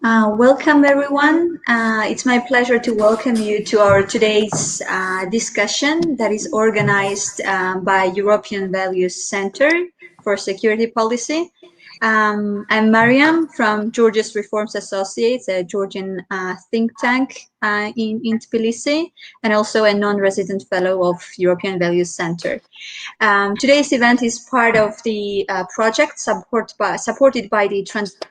Welcome everyone. It's my pleasure to welcome you to our today's discussion that is organized by European Values Center for Security Policy. I'm Mariam from Georgia's Reforms Associates, a Georgian think tank in Tbilisi, and also a non-resident fellow of European Values Center. Today's event is part of the project supported by the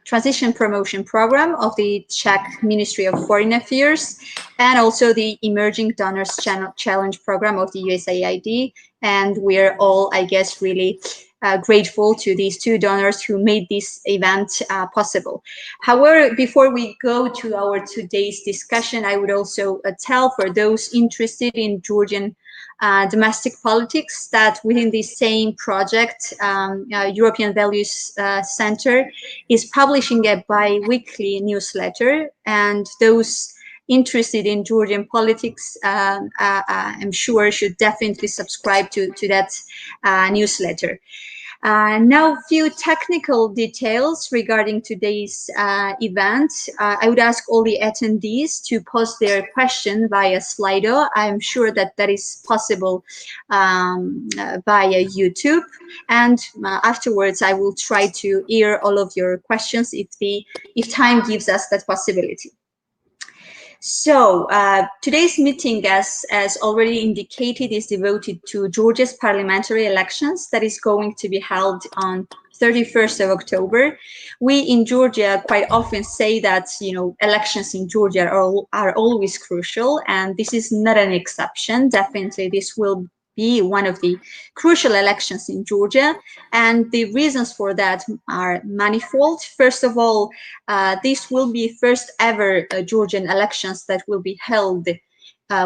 Transition Promotion Program of the Czech Ministry of Foreign Affairs, and also the Emerging Donors Challenge Program of the USAID. And we're all, I guess, really grateful to these two donors who made this event possible. However, before we go to our today's discussion, I would also tell for those interested in Georgian domestic politics that within the same project, European Values Center is publishing a bi-weekly newsletter, and those interested in Georgian politics, I'm sure, should definitely subscribe to that newsletter. Now, a few technical details regarding today's event. I would ask all the attendees to post their question via Slido. I'm sure that that is possible via YouTube. And afterwards, I will try to hear all of your questions if time gives us that possibility. So today's meeting, as already indicated, is devoted to Georgia's parliamentary elections that is going to be held on 31st of October. We in Georgia quite often say that, you know, elections in Georgia are always crucial, and this is not an exception. Definitely, this will be one of the crucial elections in Georgia, and the reasons for that are manifold. First of all, this will be first ever Georgian elections that will be held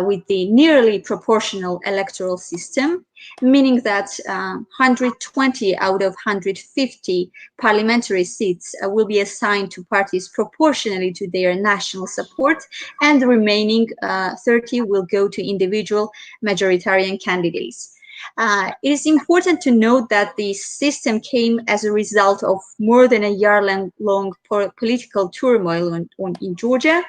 with the nearly proportional electoral system, meaning that 120 out of 150 parliamentary seats will be assigned to parties proportionally to their national support, and the remaining 30 will go to individual majoritarian candidates. It is important to note that the system came as a result of more than a year-long political turmoil in Georgia,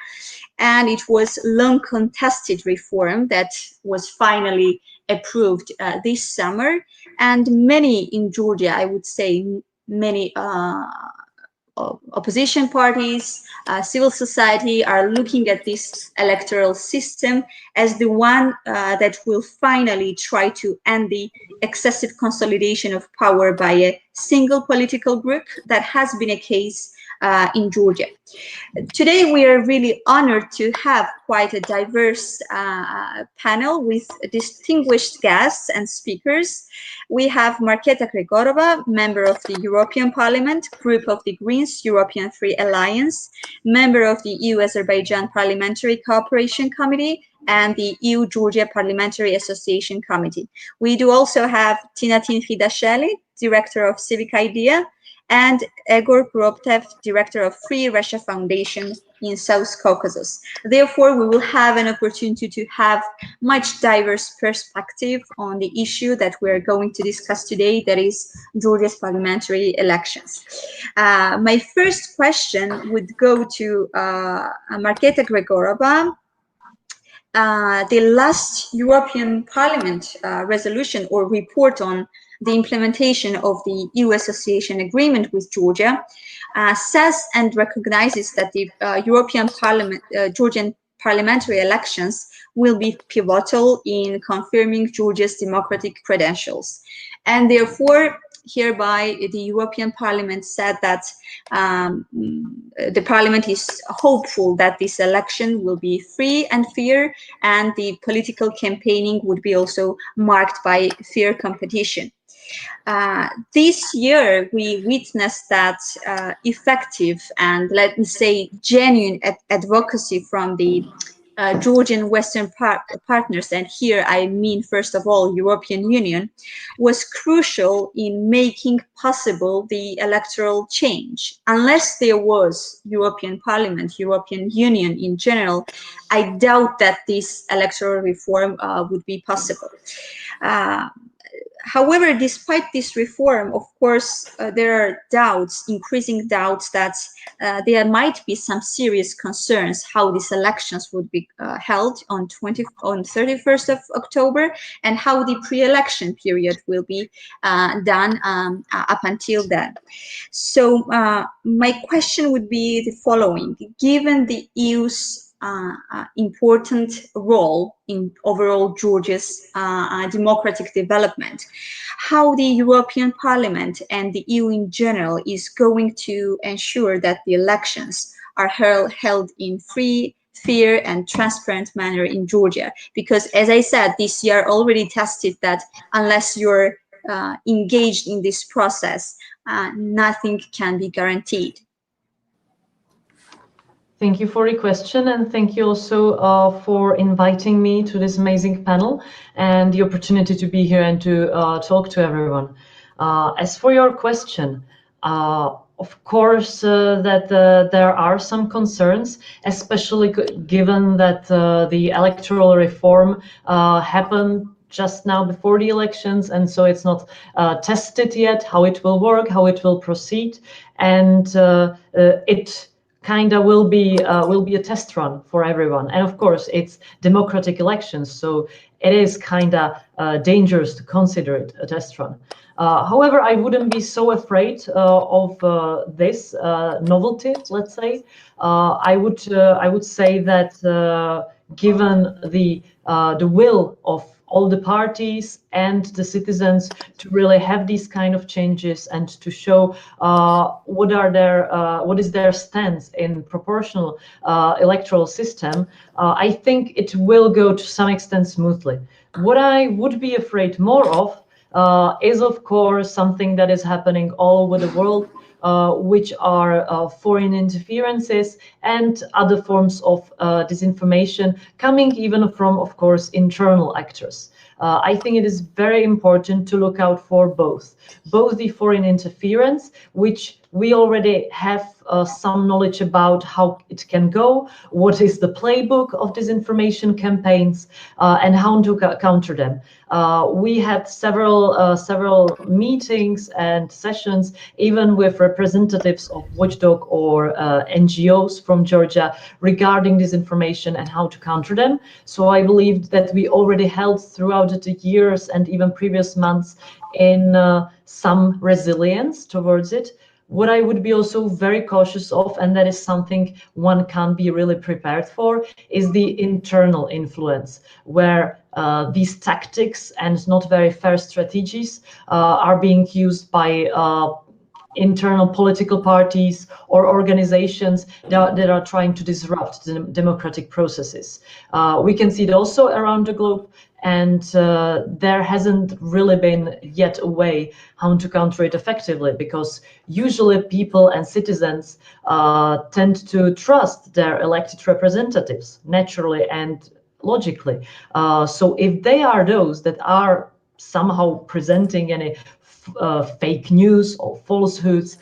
and it was long contested reform that was finally approved this summer. And many in Georgia, I would say many opposition parties, civil society are looking at this electoral system as the one that will finally try to end the excessive consolidation of power by a single political group that has been a case in Georgia. Today, we are really honored to have quite a diverse panel with distinguished guests and speakers. We have Marketa Gregorova, member of the European Parliament, Group of the Greens European Free Alliance, member of the EU-Azerbaijan Parliamentary Cooperation Committee, and the EU-Georgia Parliamentary Association Committee. We do also have Tinatin Khidashvili, Director of Civic Idea, and Egor Kuroptev, Director of Free Russia Foundation in South Caucasus. Therefore, we will have an opportunity to have much diverse perspective on the issue that we're going to discuss today, that is Georgia's parliamentary elections. My first question would go to Marketa Gregorova. The last European Parliament resolution or report on the implementation of the EU Association Agreement with Georgia says and recognizes that the European Parliament, Georgian parliamentary elections will be pivotal in confirming Georgia's democratic credentials. And therefore, hereby, the European Parliament said that the Parliament is hopeful that this election will be free and fair, and the political campaigning would be also marked by fair competition. This year, we witnessed that effective and, let me say, genuine advocacy from the Georgian Western partners, and here I mean, first of all, European Union, was crucial in making possible the electoral change. Unless there was European Parliament, European Union in general, I doubt that this electoral reform would be possible. however, despite this reform, of course, there are doubts, increasing doubts that there might be some serious concerns how these elections would be held on 31st of October, and how the pre-election period will be done up until then. So my question would be the following: given the EU's important role in overall Georgia's democratic development, how the European Parliament and the EU in general is going to ensure that the elections are held in free, fair and transparent manner in Georgia? Because as I said, this year already tested that unless you're engaged in this process, nothing can be guaranteed. Thank you for your question, and thank you also for inviting me to this amazing panel and the opportunity to be here and to talk to everyone. As for your question, of course that there are some concerns, especially given that the electoral reform happened just now before the elections, and so it's not tested yet how it will work, how it will proceed, and it kind of will be a test run for everyone. And of course, it's democratic elections, so it is kind of dangerous to consider it a test run. However, I wouldn't be so afraid of this novelty, let's say. I would say that given the will of all the parties and the citizens to really have these kind of changes and to show what is their stance in proportional electoral system, I think it will go to some extent smoothly. What I would be afraid more of is, of course, something that is happening all over the world, which are foreign interferences and other forms of disinformation coming even from, of course, internal actors. I think it is very important to look out for both the foreign interference, which we already have some knowledge about how it can go, what is the playbook of disinformation campaigns, and how to counter them. We had several meetings and sessions, even with representatives of Watchdog or NGOs from Georgia regarding disinformation and how to counter them. So I believe that we already held throughout the years and even previous months in some resilience towards it. What I would be also very cautious of, and that is something one can be really prepared for, is the internal influence, where these tactics and not very fair strategies are being used by internal political parties or organizations that are trying to disrupt the democratic processes. We can see it also around the globe, and there hasn't really been yet a way how to counter it effectively, because usually people and citizens tend to trust their elected representatives naturally and logically. So if they are those that are somehow presenting any fake news or falsehoods,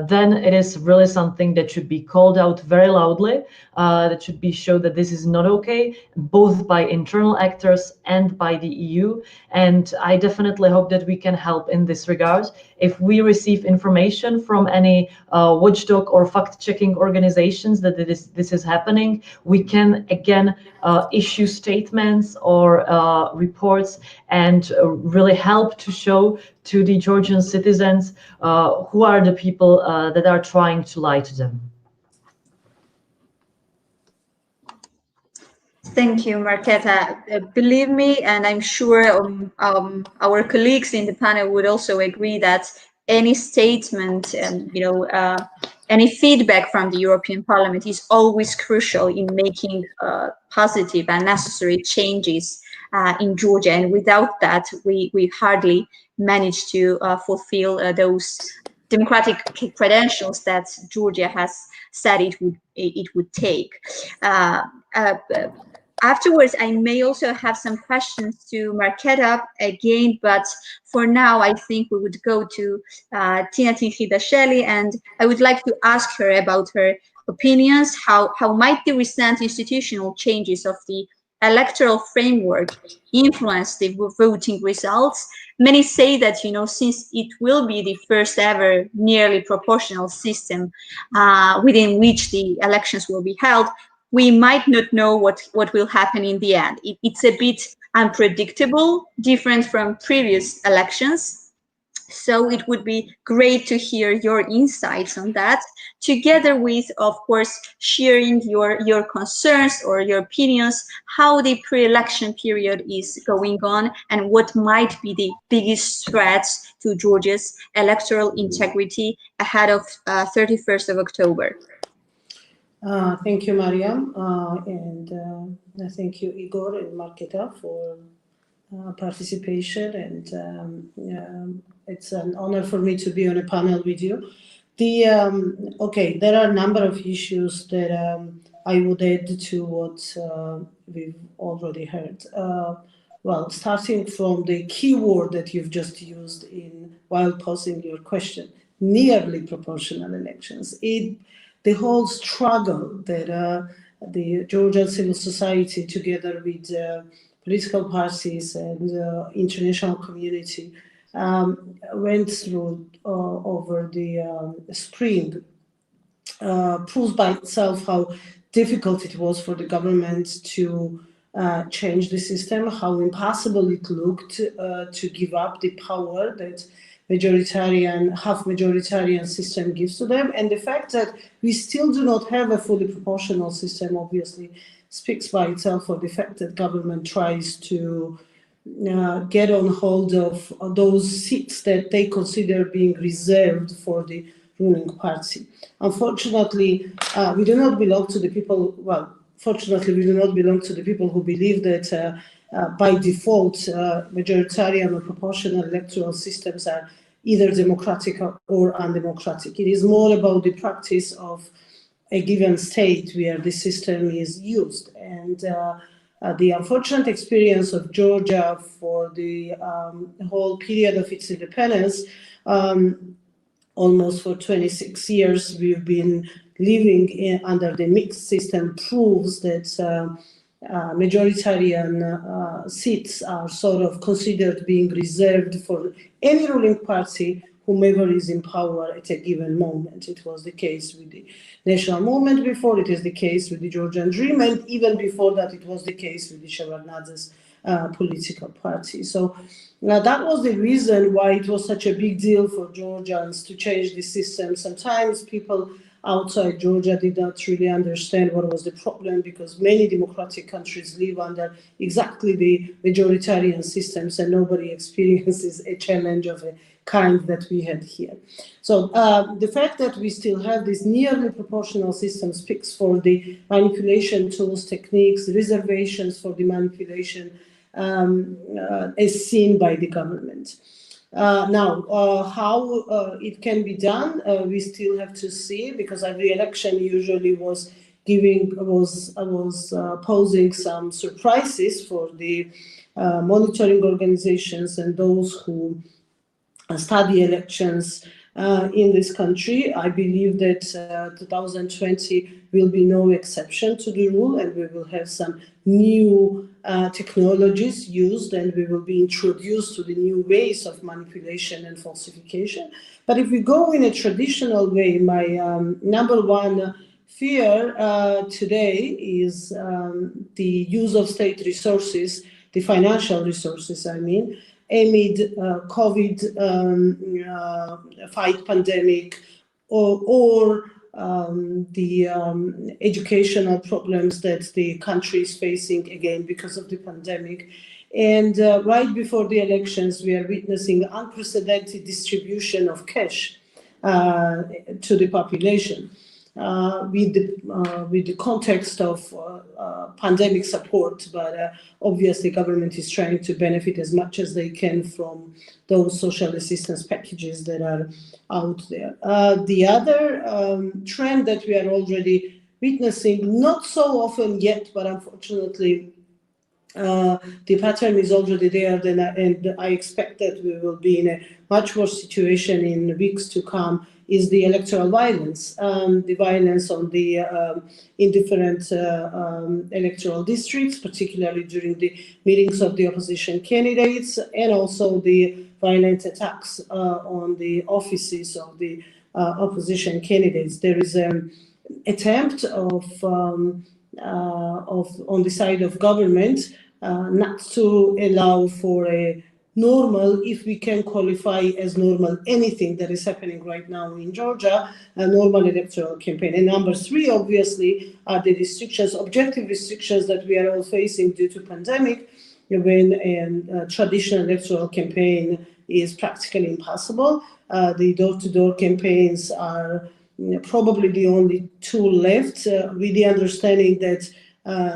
then it is really something that should be called out very loudly, that should be shown that this is not okay, both by internal actors and by the EU. And I definitely hope that we can help in this regard. If we receive information from any watchdog or fact-checking organizations that this is happening, we can again issue statements or reports and really help to show to the Georgian citizens who are the people that are trying to lie to them. Thank you, Marketa. Believe me, and I'm sure our colleagues in the panel would also agree that any statement and any feedback from the European Parliament is always crucial in making positive and necessary changes in Georgia. And without that, we hardly manage to fulfill those democratic credentials that Georgia has said it would take. Afterwards, I may also have some questions to Marketa again, but for now, I think we would go to Tina Tinkhidashvili, and I would like to ask her about her opinions, how might the recent institutional changes of the electoral framework influence the voting results. Many say that, since it will be the first ever nearly proportional system within which the elections will be held, we might not know what will happen in the end. It's a bit unpredictable, different from previous elections. So it would be great to hear your insights on that, together with, of course, sharing your concerns or your opinions, how the pre-election period is going on, and what might be the biggest threats to Georgia's electoral integrity ahead of 31st of October. Thank you, Mariam, and thank you, Egor and Marketa, for participation, and it's an honor for me to be on a panel with you. Okay, there are a number of issues that I would add to what we've already heard. Well, starting from the keyword that you've just used while posing your question, nearly proportional elections. The whole struggle that the Georgian civil society, together with political parties and international community, went through over the spring, proves by itself how difficult it was for the government to change the system, how impossible it looked to give up the power that half-majoritarian system gives to them. And the fact that we still do not have a fully proportional system obviously speaks by itself for the fact that government tries to get on hold of those seats that they consider being reserved for the ruling party. Unfortunately, we do not belong to the people, well, fortunately, we do not belong to the people who believe that by default, majoritarian or proportional electoral systems are either democratic or undemocratic. It is more about the practice of a given state where the system is used. And the unfortunate experience of Georgia for the whole period of its independence, almost for 26 years, we've been living under the mixed system, proves that majoritarian seats are sort of considered being reserved for any ruling party, whomever is in power at a given moment. It was the case with the national movement before, it is the case with the Georgian Dream, and even before that it was the case with the Shevardnadze's political party. So that was the reason why it was such a big deal for Georgians to change the system. Sometimes people outside Georgia did not really understand what was the problem, because many democratic countries live under exactly the majoritarian systems and nobody experiences a challenge of a kind that we had here. So the fact that we still have this nearly proportional system speaks for the manipulation tools, techniques, reservations for the manipulation as seen by the government. Now, how it can be done, we still have to see, because every election usually was posing some surprises for the monitoring organizations and those who study elections in this country. I believe that 2020 will be no exception to the rule, and we will have some new technologies used, and we will be introduced to the new ways of manipulation and falsification. But if we go in a traditional way, my number one fear today is the use of state resources, the financial resources, I mean, amid COVID fight pandemic, or the educational problems that the country is facing again because of the pandemic. And right before the elections, we are witnessing unprecedented distribution of cash to the population. With the context of pandemic support, but obviously government is trying to benefit as much as they can from those social assistance packages that are out there. The other trend that we are already witnessing, not so often yet, but unfortunately The pattern is already there, and I expect that we will be in a much worse situation in weeks to come, is the electoral violence, the violence on the in different electoral districts, particularly during the meetings of the opposition candidates, and also the violent attacks on the offices of the opposition candidates. There is an attempt on the side of government not to allow for a normal, if we can qualify as normal anything that is happening right now in Georgia, a normal electoral campaign. And number three, obviously, are the restrictions, objective restrictions that we are all facing due to pandemic, when a traditional electoral campaign is practically impossible. The door-to-door campaigns are probably the only tool left, with the understanding that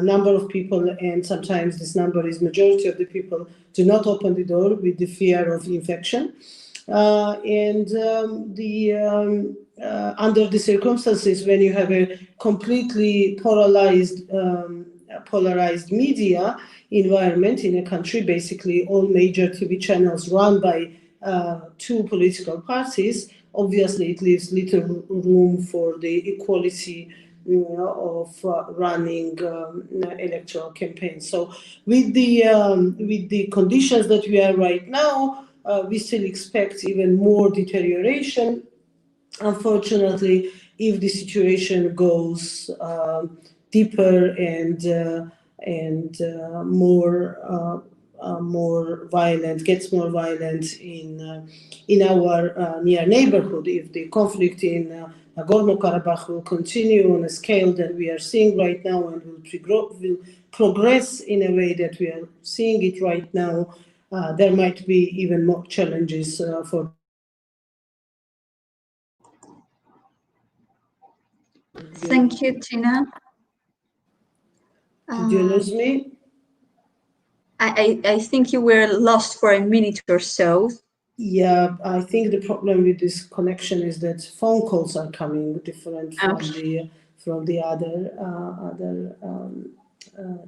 number of people, and sometimes this number is majority of the people, do not open the door with the fear of infection. Under the circumstances, when you have a completely polarized media environment in a country, basically all major TV channels run by two political parties, obviously it leaves little room for the equality of running electoral campaigns. So with the conditions that we are right now, we still expect even more deterioration. Unfortunately, if the situation goes deeper and more violent, gets more violent in our near neighborhood, if the conflict in Nagorno-Karabakh will continue on a scale that we are seeing right now and will progress in a way that we are seeing it right now, there might be even more challenges for. Thank you, Tina. Did you lose me? I think you were lost for a minute or so. Yeah, I think the problem with this connection is that phone calls are coming different from the other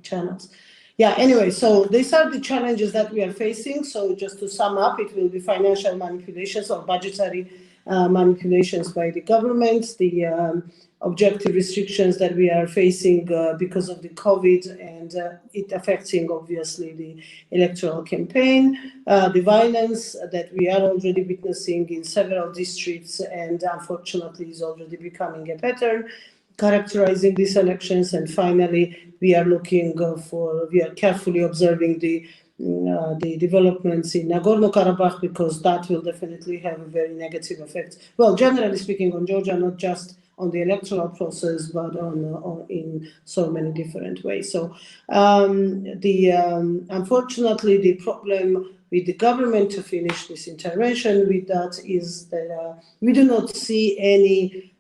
channels. Yeah, anyway, so these are the challenges that we are facing. So just to sum up, it will be financial manipulations or budgetary manipulations by the government, the objective restrictions that we are facing because of the COVID, and it affecting obviously the electoral campaign, the violence that we are already witnessing in several districts and unfortunately is already becoming a pattern characterizing these elections, and finally we are carefully observing the developments in Nagorno-Karabakh, because that will definitely have a very negative effect. Well, generally speaking, on Georgia, not just on the electoral process, but in so many different ways. So, unfortunately, the problem with the government, to finish this intervention with that, is that we do not see any.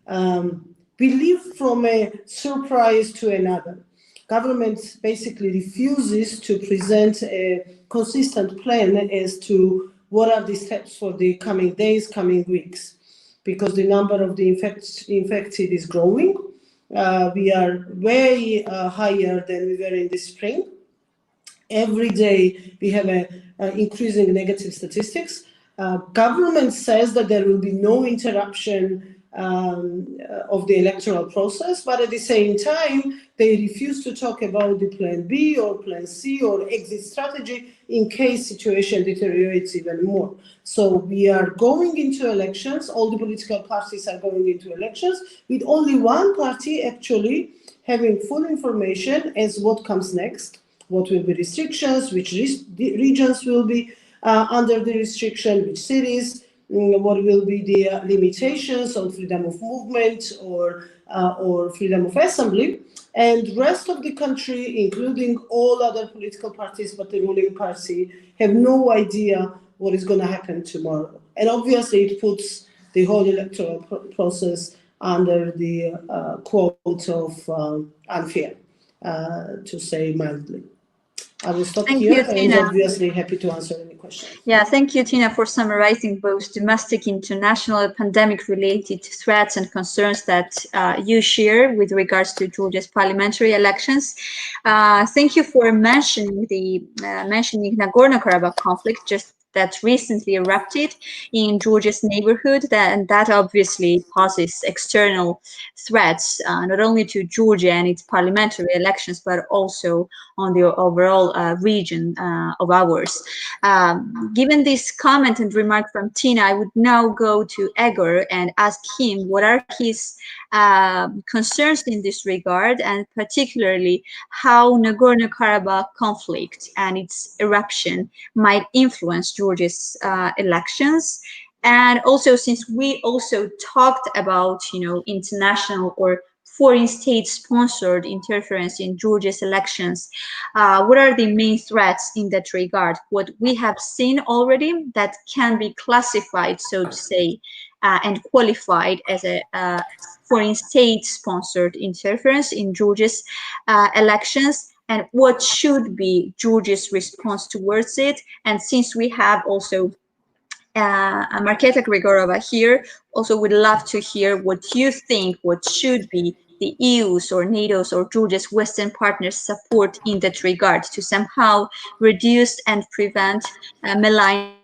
We live from a surprise to another. Government basically refuses to present a consistent plan as to what are the steps for the coming days, coming weeks, because the number of the infected is growing. We are way higher than we were in the spring. Every day we have increasing negative statistics. Government says that there will be no interruption of the electoral process, but at the same time, they refuse to talk about the plan B or plan C or exit strategy in case situation deteriorates even more. So we are going into elections, all the political parties are going into elections, with only one party actually having full information as what comes next, what will be restrictions, which regions will be under the restriction, which cities, what will be the limitations on freedom of movement or freedom of assembly, and rest of the country, including all other political parties but the ruling party, have no idea what is going to happen tomorrow. And obviously it puts the whole electoral process under the quote of unfair, to say mildly. I will stop Thank here you, and Tina. obviously happy to answer any questions. Yeah, thank you, Tina, for summarizing both domestic, international, pandemic-related threats and concerns that you share with regards to Georgia's parliamentary elections. Thank you for mentioning Nagorno-Karabakh conflict, just that recently erupted in Georgia's neighborhood, and that obviously poses external threats, not only to Georgia and its parliamentary elections, but also on the overall region of ours. Given this comment and remark from Tina, I would now go to Egor and ask him what are his concerns in this regard, and particularly how Nagorno-Karabakh conflict and its eruption might influence Georgia's elections. And also, since we also talked about, international or foreign state-sponsored interference in Georgia's elections, what are the main threats in that regard? What we have seen already that can be classified, so to say, and qualified as a foreign state-sponsored interference in Georgia's elections, and what should be Georgia's response towards it? And since we have also Marketa Gregorova here, also would love to hear what you think, what should be the EU's or NATO's or Georgia's Western partners' support in that regard to somehow reduce and prevent malign.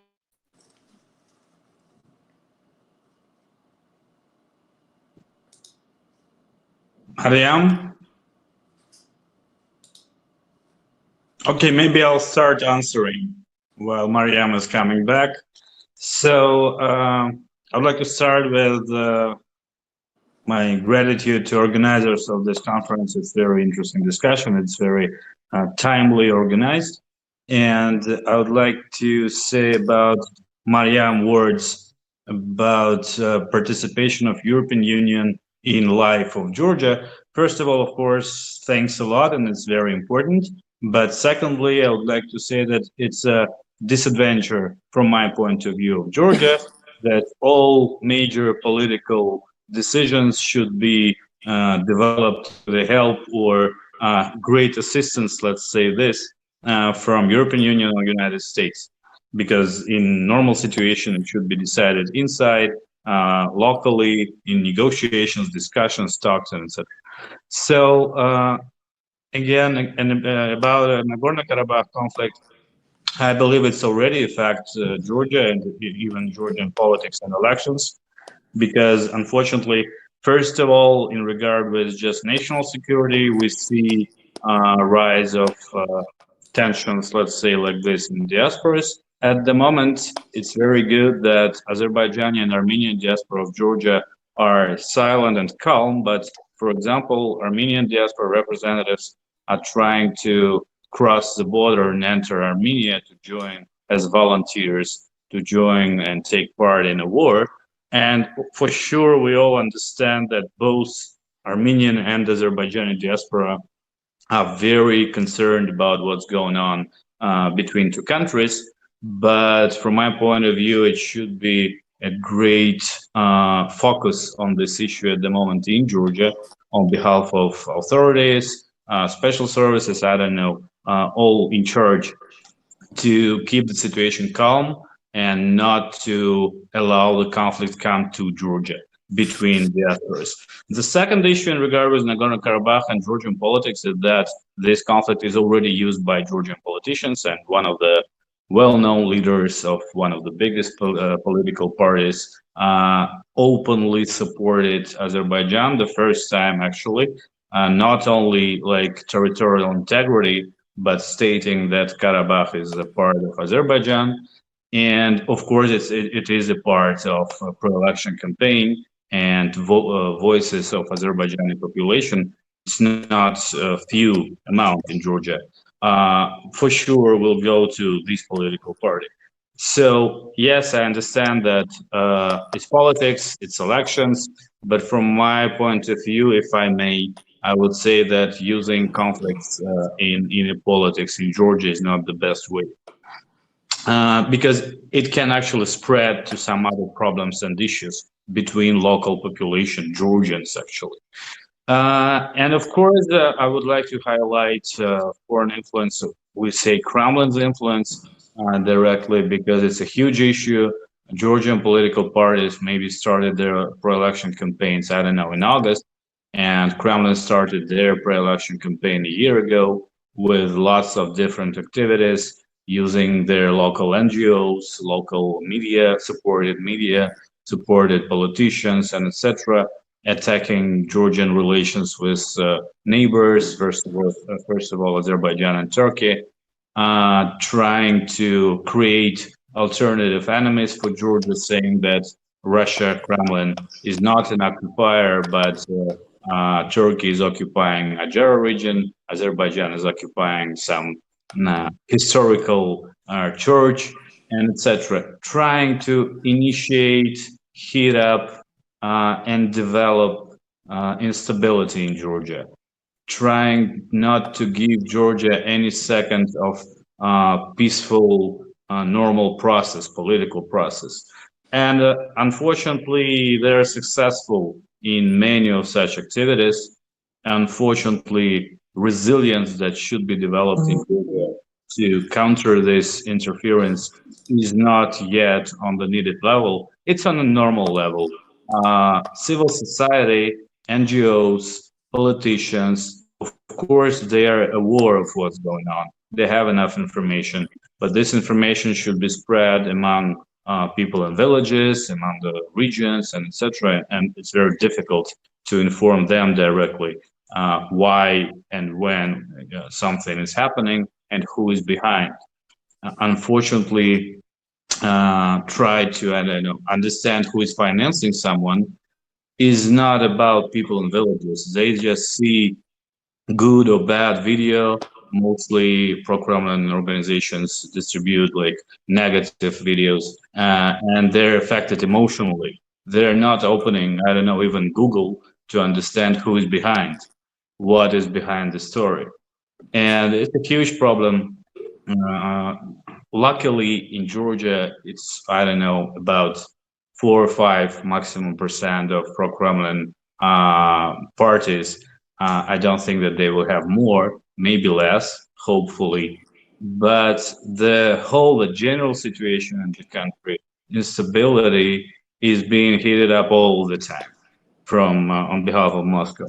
Mariam? Okay, maybe I'll start answering while Mariam is coming back. So I'd like to start with my gratitude to organizers of this conference. It's a very interesting discussion. It's very timely organized. And I would like to say about Mariam's words about participation of European Union in life of Georgia. First of all, of course, thanks a lot, and it's very important. But secondly, I would like to say that it's a disadvantage from my point of view of Georgia that all major political decisions should be developed with the help or great assistance, let's say this, from European Union or United States. Because in normal situation, it should be decided inside, locally, in negotiations, discussions, talks, and etc. So again, and about Nagorno-Karabakh conflict, I believe it's already affects Georgia and even Georgian politics and elections, because unfortunately, first of all, in regard with just national security, we see a rise of tensions, let's say like this, in diasporas. At the moment, it's very good that Azerbaijani and Armenian diaspora of Georgia are silent and calm, but for example, Armenian diaspora representatives are trying to cross the border and enter Armenia to join as volunteers, to join and take part in a war. And for sure, we all understand that both Armenian and Azerbaijani diaspora are very concerned about what's going on between two countries. But from my point of view, it should be a great focus on this issue at the moment in Georgia on behalf of authorities, special services, I don't know, all in charge to keep the situation calm and not to allow the conflict come to Georgia between diasporas. The second issue in regard with Nagorno-Karabakh and Georgian politics is that this conflict is already used by Georgian politicians, and one of the well-known leaders of one of the biggest political parties openly supported Azerbaijan the first time, actually, not only like territorial integrity, but stating that Karabakh is a part of Azerbaijan. And of course, it is a part of a pro-election campaign and voices of Azerbaijani population. It's not a few amount in Georgia. For sure will go to this political party. So yes, I understand that it's politics, it's elections, but from my point of view, if I may, I would say that using conflicts in politics in Georgia is not the best way. Because it can actually spread to some other problems and issues between local population, Georgians actually. And of course, I would like to highlight foreign influence we say Kremlin's influence directly, because it's a huge issue. Georgian political parties maybe started their pro-election campaigns, I don't know, in August, and Kremlin started their pre-election campaign a year ago with lots of different activities, using their local NGOs, local media, supported politicians, and etc., attacking Georgian relations with neighbors, first of all, Azerbaijan and Turkey, trying to create alternative enemies for Georgia, saying that Russia, Kremlin, is not an occupier, but Turkey is occupying Ajara region, Azerbaijan is occupying some historical church, and etc. Trying to initiate, heat up, and develop instability in Georgia. Trying not to give Georgia any second of peaceful, normal process, political process. And unfortunately, they're successful in many of such activities. Unfortunately, resilience that should be developed in Georgia to counter this interference is not yet on the needed level. It's on a normal level. Civil society, NGOs, politicians, of course, they are aware of what's going on. They have enough information, but this information should be spread among people in villages, among the regions, and etc. And it's very difficult to inform them directly why and when something is happening and who is behind. Unfortunately, try to, I don't know, understand who is financing someone is not about people in villages. They just see good or bad video. Mostly pro-Kremlin organizations distribute like negative videos, and they're affected emotionally. They're not opening, I don't know, even Google to understand who is behind, what is behind the story. And it's a huge problem. Luckily, in Georgia, it's, I don't know, about 4 or 5 maximum % of pro-Kremlin parties. I don't think that they will have more, maybe less, hopefully. But the general situation in the country, instability, is being heated up all the time from on behalf of Moscow.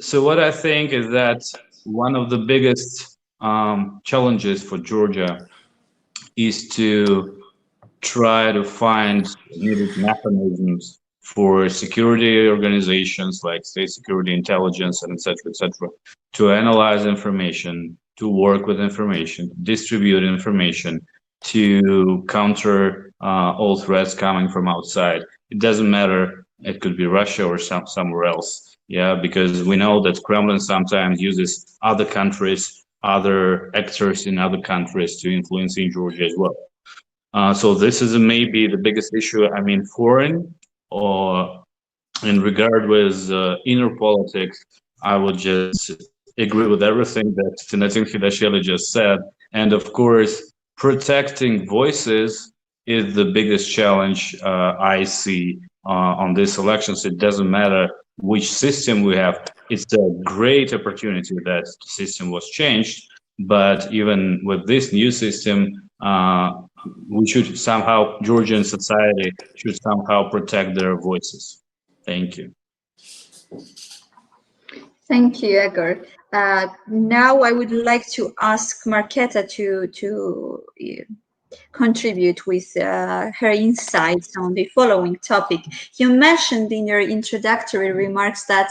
So what I think is that one of the biggest challenges for Georgia is to try to find needed mechanisms for security organizations like state security intelligence and etc., to analyze information, to work with information, distribute information, to counter all threats coming from outside. It doesn't matter, it could be Russia or somewhere else. Yeah, because we know that Kremlin sometimes uses other countries, other actors in other countries to influence in Georgia as well. So this is maybe the biggest issue. I mean, foreign or in regard with inner politics, I would just agree with everything that Tinatin Hidasheli just said. And of course, protecting voices is the biggest challenge I see on these elections. It doesn't matter which system we have. It's a great opportunity that the system was changed. But even with this new system, we should somehow, Georgian society should somehow protect their voices. Thank you. Thank you, Egor. Now I would like to ask Marketa to contribute with her insights on the following topic. You mentioned in your introductory remarks that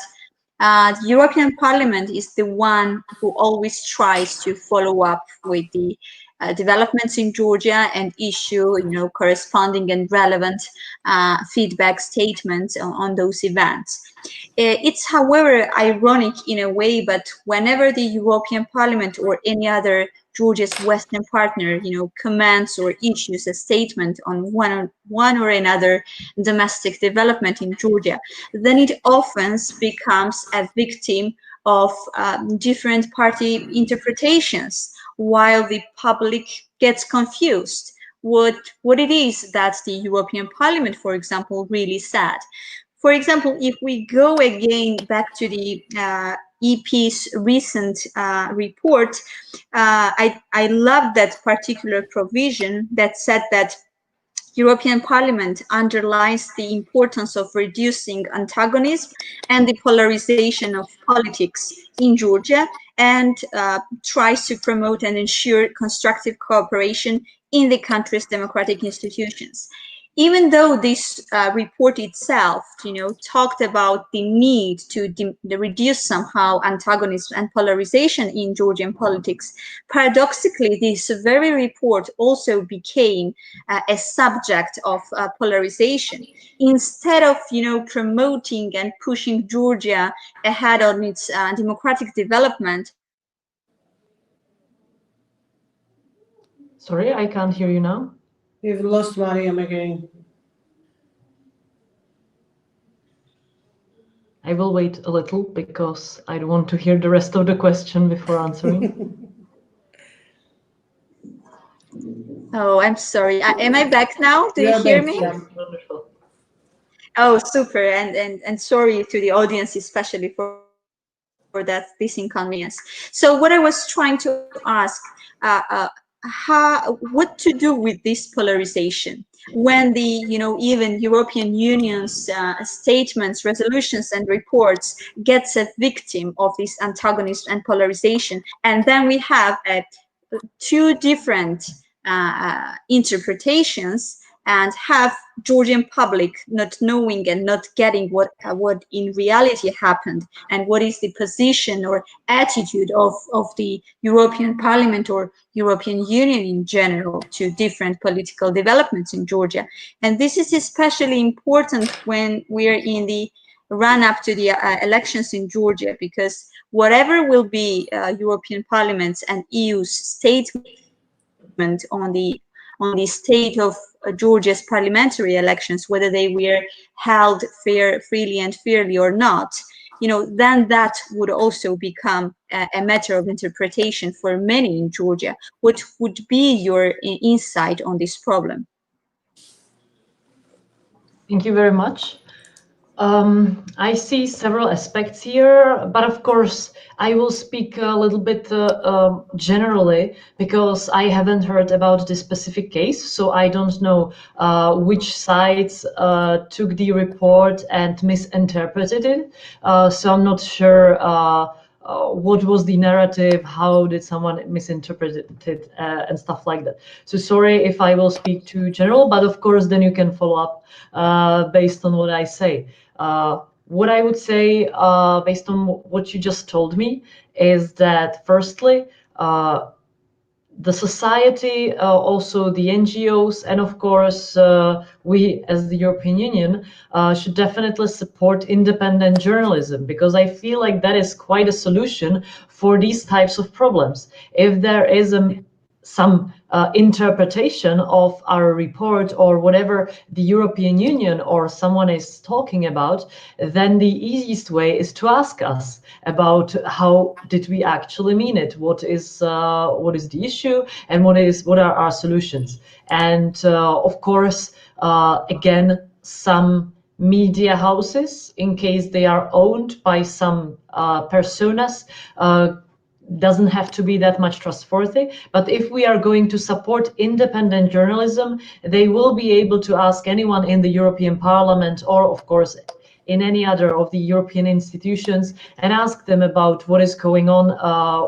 the European Parliament is the one who always tries to follow up with the developments in Georgia and issue, corresponding and relevant feedback statements on those events. It's, however, ironic in a way, but whenever the European Parliament or any other Georgia's Western partner, comments or issues a statement on one or another domestic development in Georgia, then it often becomes a victim of different party interpretations, while the public gets confused what it is that the European Parliament, for example, really said. For example, if we go again back to the EP's recent report, I love that particular provision that said that European Parliament underlines the importance of reducing antagonism and the polarization of politics in Georgia, and tries to promote and ensure constructive cooperation in the country's democratic institutions. Even though this report itself, talked about the need to reduce somehow antagonism and polarization in Georgian politics, paradoxically, this very report also became a subject of polarization. Instead of, promoting and pushing Georgia ahead on its democratic development. Sorry, I can't hear you now. We've lost Mariam again. I will wait a little because I don't want to hear the rest of the question before answering. Oh, I'm sorry. Am I back now? Do you hear me? Yeah. Wonderful. Oh, super. And sorry to the audience, especially for this inconvenience. So what I was trying to ask, what to do with this polarization when the even European Union's statements, resolutions, and reports gets a victim of this antagonism and polarization, and then we have two different interpretations, and have Georgian public not knowing and not getting what in reality happened, and what is the position or attitude of the European Parliament or European Union in general to different political developments in Georgia. And this is especially important when we're in the run up to the elections in Georgia, because whatever will be European Parliament's and EU's statement on the state of Georgia's parliamentary elections, whether they were held freely and fairly or not, then that would also become a matter of interpretation for many in Georgia. What would be your insight on this problem? Thank you very much. I see several aspects here, but of course, I will speak a little bit generally, because I haven't heard about this specific case, so I don't know which sides took the report and misinterpreted it. So I'm not sure what was the narrative, how did someone misinterpret it, and stuff like that. So sorry if I will speak too general, but of course then you can follow up based on what I say. What I would say, based on what you just told me, is that firstly, the society, also the NGOs, and of course we as the European Union should definitely support independent journalism, because I feel like that is quite a solution for these types of problems. If there is some interpretation of our report or whatever the European Union or someone is talking about, then the easiest way is to ask us about how did we actually mean it, what is the issue, and what are our solutions. And of course, again, some media houses, in case they are owned by some personas, doesn't have to be that much trustworthy. But if we are going to support independent journalism, they will be able to ask anyone in the European Parliament, or of course in any other of the European institutions, and ask them about what is going on,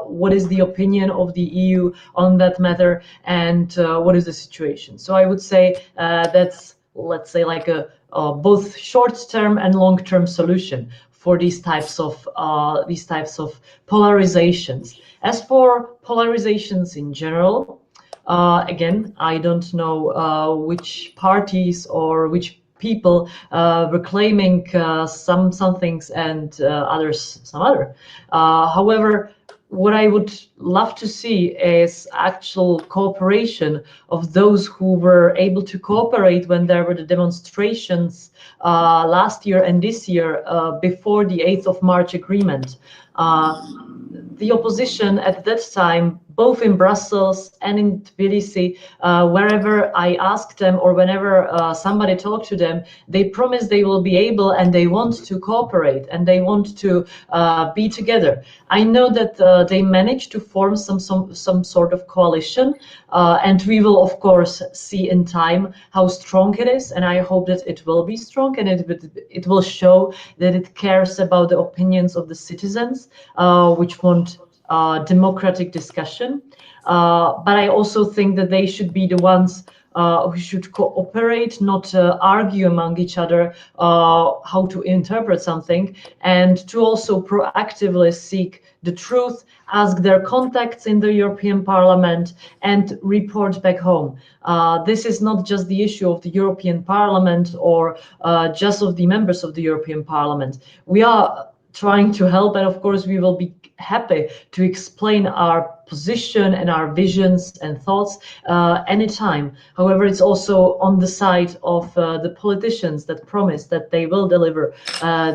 what is the opinion of the EU on that matter, and what is the situation. So I would say that's, let's say, like a both short-term and long-term solution for these types of polarizations. As for polarizations in general, again, I don't know which parties or which people were claiming some things and others some other. However, what I would love to see is actual cooperation of those who were able to cooperate when there were the demonstrations last year and this year before the 8th of March agreement. The opposition at that time both in Brussels and in Tbilisi, wherever I ask them or whenever somebody talks to them, they promise they will be able and they want to cooperate and they want to be together. I know that they managed to form some sort of coalition, and we will of course see in time how strong it is, and I hope that it will be strong and it will show that it cares about the opinions of the citizens, which want democratic discussion. But I also think that they should be the ones who should cooperate, not argue among each other how to interpret something, and to also proactively seek the truth, ask their contacts in the European Parliament, and report back home. This is not just the issue of the European Parliament or just of the members of the European Parliament. We are trying to help, and of course we will be happy to explain our position and our visions and thoughts anytime. However, it's also on the side of the politicians that promise that they will deliver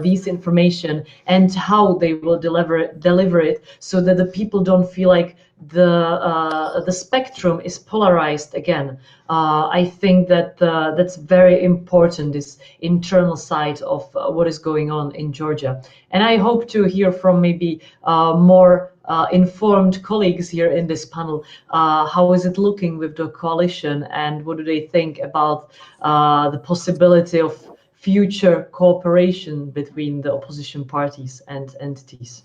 this information and how they will deliver it, so that the people don't feel like the spectrum is polarized again. I think that that's very important, this internal side of what is going on in Georgia. And I hope to hear from maybe more informed colleagues here in this panel. How is it looking with the coalition, and what do they think about the possibility of future cooperation between the opposition parties and entities?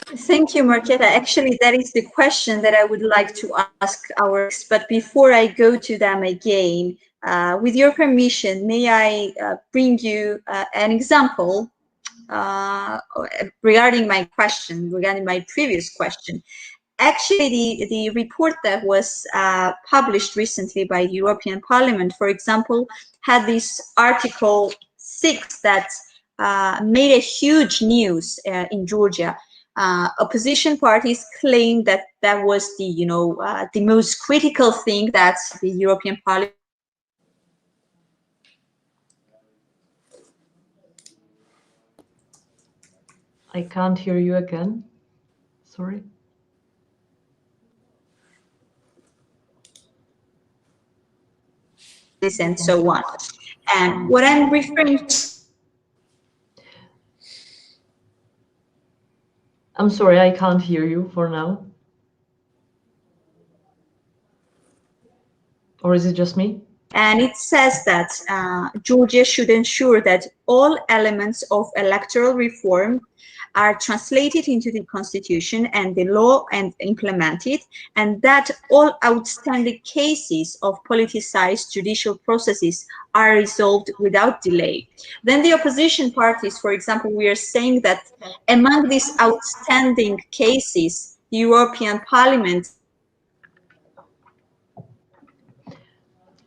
Thank you, Marketa. Actually, that is the question that I would like to ask our, but before I go to them again, with your permission, may I bring you an example regarding my question, regarding my previous question. Actually, the report that was published recently by the European Parliament, for example, had this Article 6 that made a huge news in Georgia. Opposition parties claim that that was the most critical thing that the European Parliament. I can't hear you again. Sorry. And so on. And what I'm referring to. I'm sorry, I can't hear you for now. Or is it just me? And it says that Georgia should ensure that all elements of electoral reform are translated into the constitution and the law and implemented, and that all outstanding cases of politicized judicial processes are resolved without delay. Then the opposition parties, for example, we are saying that among these outstanding cases, the European Parliament.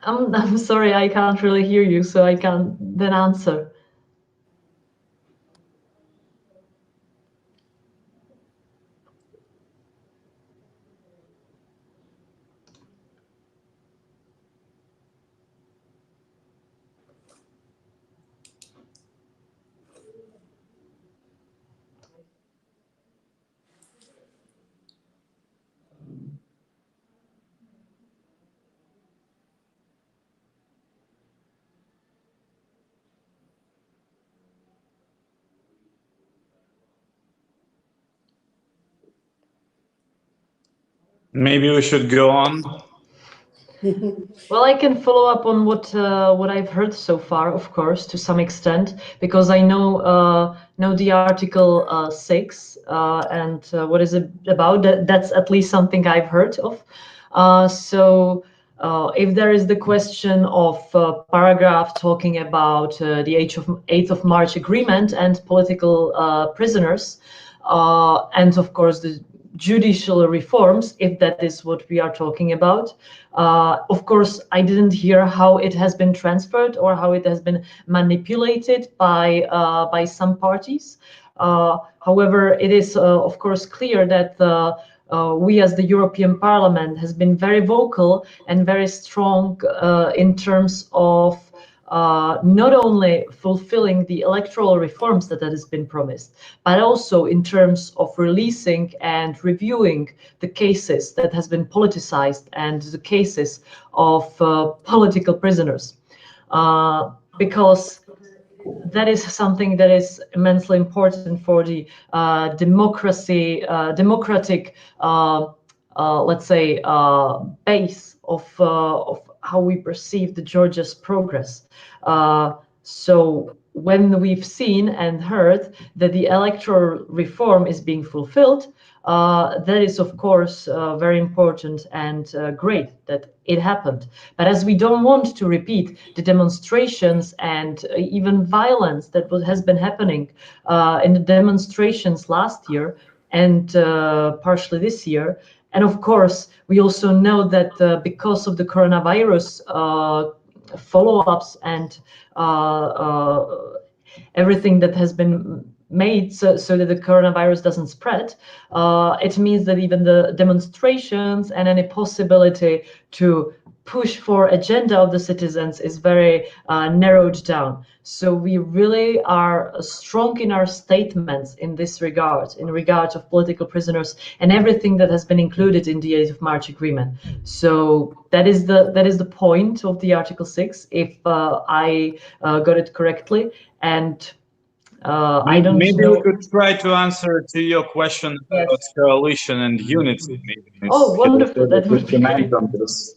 I'm sorry, I can't really hear you, so I can't then answer. Maybe we should go on. Well, I can follow up on what I've heard so far, of course, to some extent, because I know the Article 6 and what is it about. That's at least something I've heard of. So if there is the question of paragraph talking about the 8th of March agreement and political prisoners, and of course the judicial reforms, if that is what we are talking about. Of course, I didn't hear how it has been transferred or how it has been manipulated by some parties. However, it is of course clear that we as the European Parliament has been very vocal and very strong in terms of not only fulfilling the electoral reforms that has been promised, but also in terms of releasing and reviewing the cases that has been politicized and the cases of political prisoners, because that is something that is immensely important for the democratic, let's say, base of how we perceive the Georgia's progress. So when we've seen and heard that the electoral reform is being fulfilled, that is, of course, very important and great that it happened. But as we don't want to repeat the demonstrations and even violence that has been happening in the demonstrations last year and partially this year, and of course, we also know that because of the coronavirus follow-ups and everything that has been made so that the coronavirus doesn't spread, it means that even the demonstrations and any possibility to push for agenda of the citizens is very narrowed down. So we really are strong in our statements in this regard, in regard of political prisoners and everything that has been included in the 8th of March agreement. So that is the point of the Article 6, if I got it correctly. And I don't maybe know. we could try to answer to your question about coalition and unity. Maybe oh, wonderful! That would be great. On this.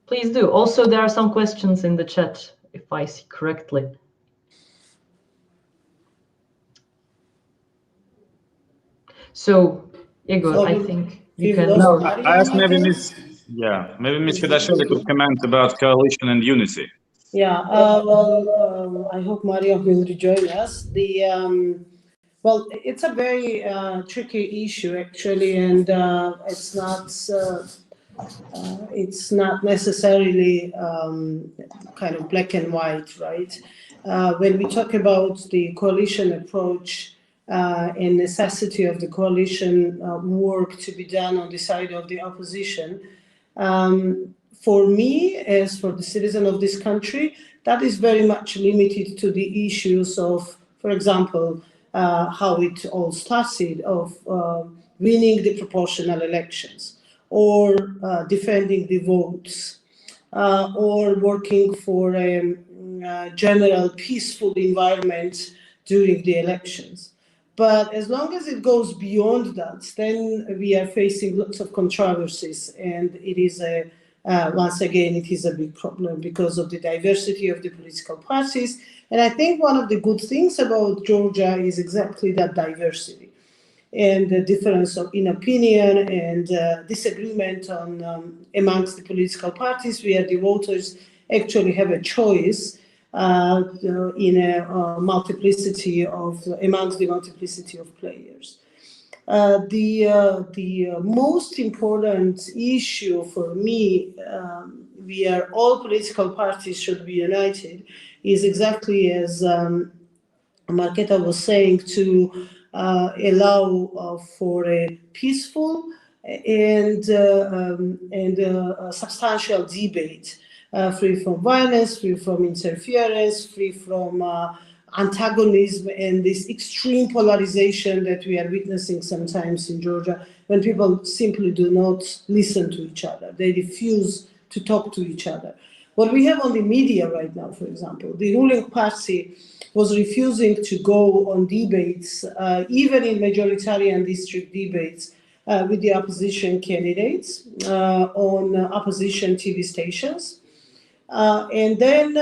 Please do. Also, there are some questions in the chat, if I see correctly. So, Egor, I think you can. No, I asked maybe Ms. Khedashvili could comment about coalition and unity. Yeah, I hope Mariam will rejoin us. Well, it's a very tricky issue actually, and it's not necessarily kind of black and white, right? When we talk about the coalition approach and necessity of the coalition work to be done on the side of the opposition, for me, as for the citizen of this country, that is very much limited to the issues of, for example, how it all started, of winning the proportional elections, or defending the votes, or working for a general peaceful environment during the elections. But as long as it goes beyond that, then we are facing lots of controversies, and it is once again, it is a big problem because of the diversity of the political parties. And I think one of the good things about Georgia is exactly that diversity and the difference in opinion and disagreement on amongst the political parties, where the voters actually have a choice in a multiplicity of amongst the multiplicity of players. The most important issue for me, where all political parties should be united, is exactly as Marketa was saying, to allow for a peaceful and substantial debate, free from violence, free from interference, free from antagonism and this extreme polarization that we are witnessing sometimes in Georgia, when people simply do not listen to each other. They refuse to talk to each other. What we have on the media right now, for example, the ruling party was refusing to go on debates, even in majoritarian district debates, with the opposition candidates on opposition TV stations. And then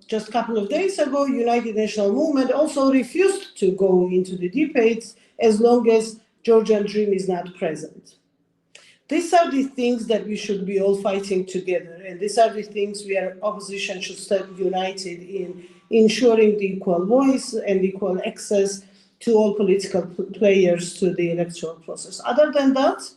just a couple of days ago, United National Movement also refused to go into the debates as long as Georgian Dream is not present. These are the things that we should be all fighting together, and these are the things where opposition should stand united in ensuring the equal voice and equal access to all political players to the electoral process. Other than that,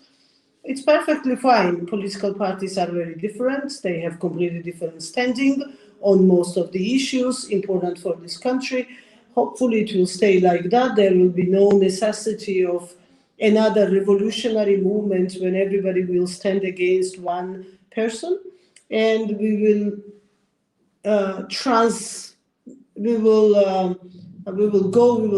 it's perfectly fine. Political parties are very different. They have completely different standing on most of the issues important for this country. Hopefully it will stay like that. There will be no necessity of another revolutionary movement when everybody will stand against one person. and we will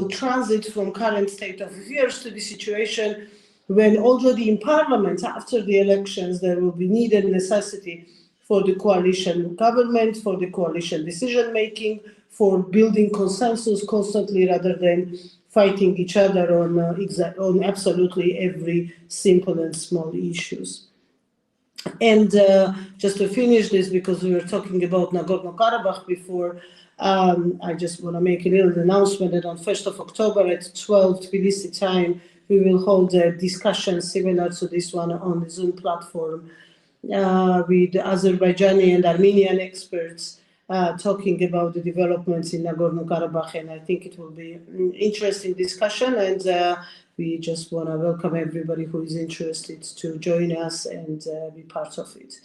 transit from current state of affairs to the situation when already in Parliament, after the elections, there will be need and necessity for the coalition government, for the coalition decision-making, for building consensus constantly rather than fighting each other on absolutely every simple and small issues. And just to finish this, because we were talking about Nagorno-Karabakh before, I just want to make a little announcement that on 1st of October at 12 Tbilisi time, we will hold a discussion similar to this one on the Zoom platform with Azerbaijani and Armenian experts talking about the developments in Nagorno-Karabakh, and I think it will be an interesting discussion, and we just want to welcome everybody who is interested to join us and be part of it.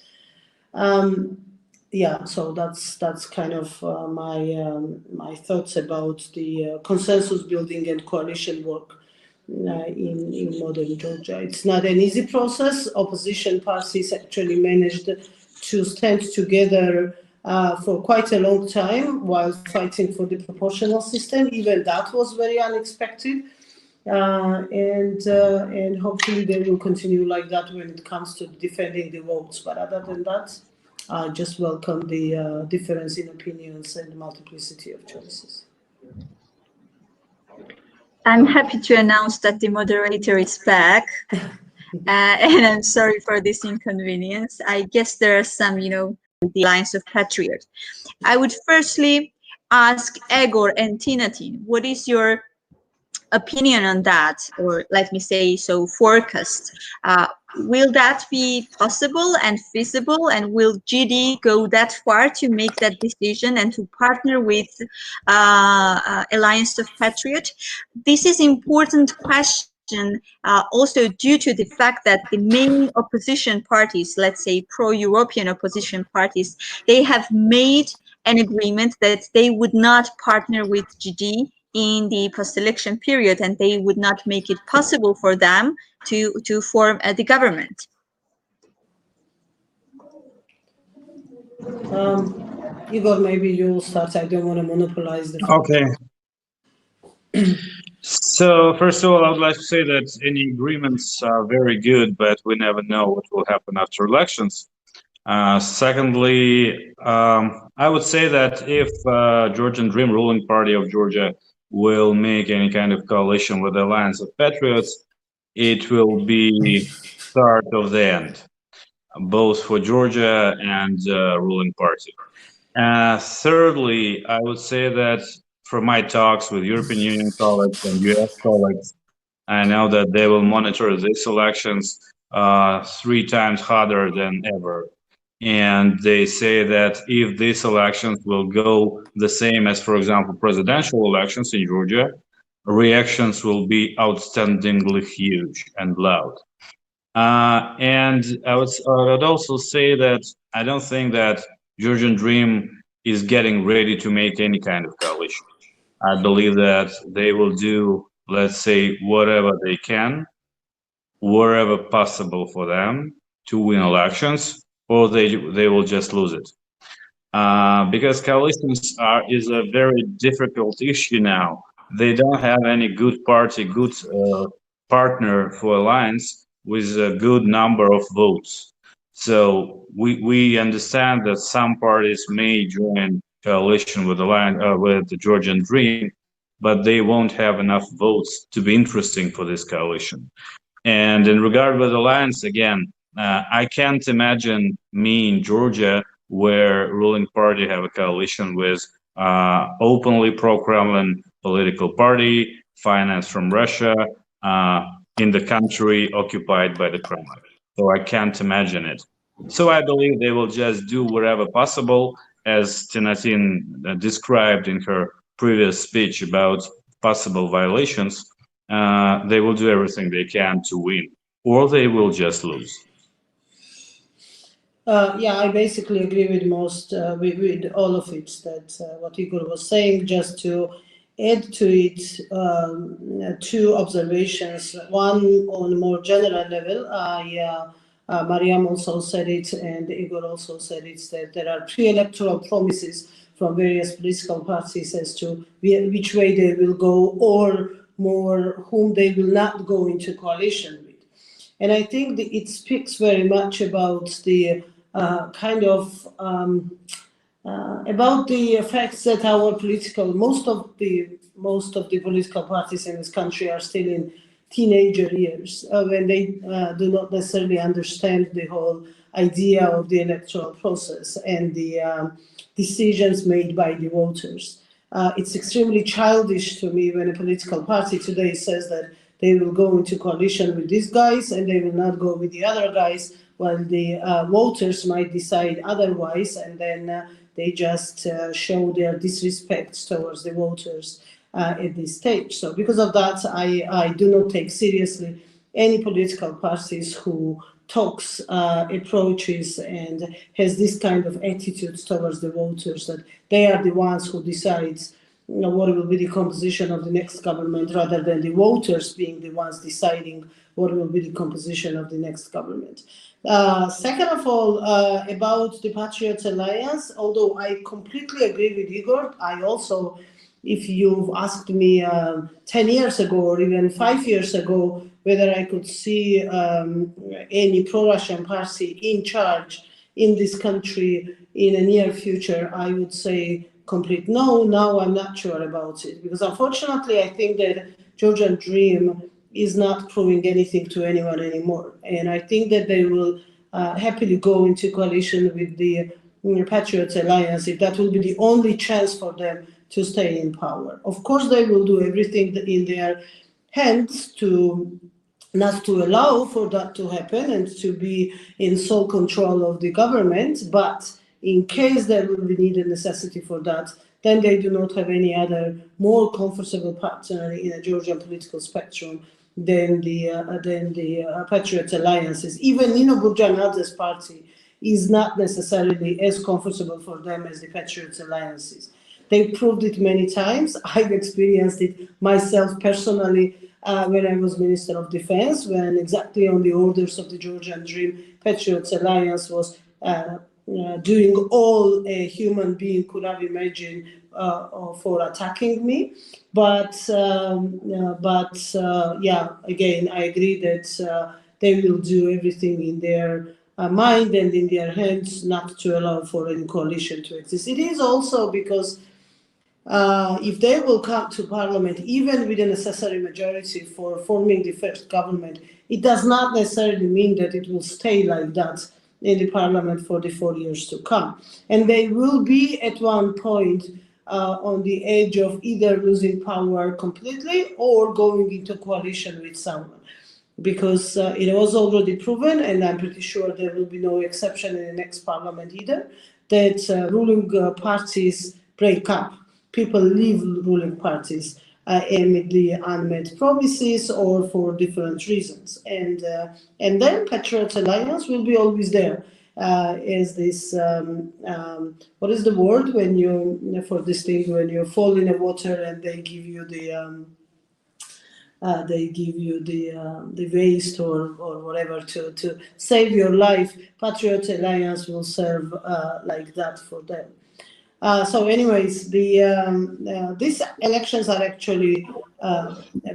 Yeah, so that's kind of my thoughts about the consensus building and coalition work in modern Georgia. It's not an easy process. Opposition parties actually managed to stand together for quite a long time while fighting for the proportional system. Even that was very unexpected. And hopefully they will continue like that when it comes to defending the votes. But other than that, I just welcome the difference in opinions and multiplicity of choices. I'm happy to announce that the moderator is back. And I'm sorry for this inconvenience. I guess there are some, the Alliance of Patriots. I would firstly ask Egor and Tinatin, what is your opinion on that, or let me say so, forecast? Will that be possible and feasible, and will GD go that far to make that decision and to partner with Alliance of Patriots? This is important question also due to the fact that the main opposition parties, let's say pro-European opposition parties, they have made an agreement that they would not partner with GD in the post-election period, and they would not make it possible for them to form the government. Igor, maybe you'll start. I don't want to monopolize the floor. Okay. So first of all, I would like to say that any agreements are very good, but we never know what will happen after elections. Secondly, I would say that if Georgian Dream ruling party of Georgia will make any kind of coalition with the Alliance of Patriots, it will be start of the end, both for Georgia and ruling party. Thirdly, I would say that from my talks with European Union colleagues and US colleagues, I know that they will monitor these elections 3 times harder than ever. And they say that if these elections will go the same as, for example, presidential elections in Georgia, reactions will be outstandingly huge and loud. And I would also say that I don't think that Georgian Dream is getting ready to make any kind of coalition. I believe that they will do, let's say, whatever they can, wherever possible for them to win elections, or they will just lose it. Because coalitions is a very difficult issue now. They don't have any good party, good partner for alliance with a good number of votes. So we understand that some parties may join coalition with the Georgian Dream, but they won't have enough votes to be interesting for this coalition. And in regard with alliance, again, I can't imagine me in Georgia where ruling party have a coalition with openly pro-Kremlin political party, financed from Russia, in the country occupied by the Kremlin. So I can't imagine it. So I believe they will just do whatever possible, as Tinatin described in her previous speech about possible violations. They will do everything they can to win, or they will just lose. Yeah, I basically agree with most, with all of it, that what Igor was saying. Just to add to it, 2 observations. One on a more general level, Mariam also said it, and Egor also said it, that there are pre-electoral promises from various political parties as to which way they will go, or more whom they will not go into coalition with. And I think that it speaks very much about the about the effects that our most of the political parties in this country are still in teenager years, when they do not necessarily understand the whole idea of the electoral process and the decisions made by the voters. It's extremely childish to me when a political party today says that they will go into coalition with these guys and they will not go with the other guys, while the voters might decide otherwise, and then they just show their disrespect towards the voters at this stage. So because of that, I do not take seriously any political parties who talks, approaches, and has this kind of attitude towards the voters, that they are the ones who decides what will be the composition of the next government, rather than the voters being the ones deciding what will be the composition of the next government. Second of all, about the Patriots Alliance, although I completely agree with Egor, I also, if you've asked me 10 years ago or even 5 years ago whether I could see any pro-Russian party in charge in this country in the near future, I would say complete no. Now I'm not sure about it, because unfortunately I think that Georgian Dream is not proving anything to anyone anymore. And I think that they will happily go into coalition with the Patriots Alliance if that will be the only chance for them to stay in power. Of course, they will do everything in their hands to not to allow for that to happen and to be in sole control of the government, but in case there will be need and necessity for that, then they do not have any other more comfortable partner in a Georgian political spectrum than the Patriot Alliances. Even Nino Burjanadze's party is not necessarily as comfortable for them as the Patriot Alliances. They've proved it many times. I've experienced it myself personally when I was Minister of Defense, when exactly on the orders of the Georgian Dream, Patriots Alliance was doing all a human being could have imagined for attacking me. But yeah, again, I agree that they will do everything in their mind and in their hands not to allow for any coalition to exist. It is also because if they will come to parliament, even with a necessary majority for forming the first government, it does not necessarily mean that it will stay like that in the parliament for the 4 years to come. And they will be at one point on the edge of either losing power completely or going into coalition with someone. Because it was already proven, and I'm pretty sure there will be no exception in the next parliament either, that ruling parties break up. People leave ruling parties amid the unmet promises or for different reasons. And then Patriot Alliance will be always there as this, what is the word when you, for this thing, when you fall in the water and they give you the, the waste or whatever to save your life. Patriot Alliance will serve like that for them. So anyways, these elections are actually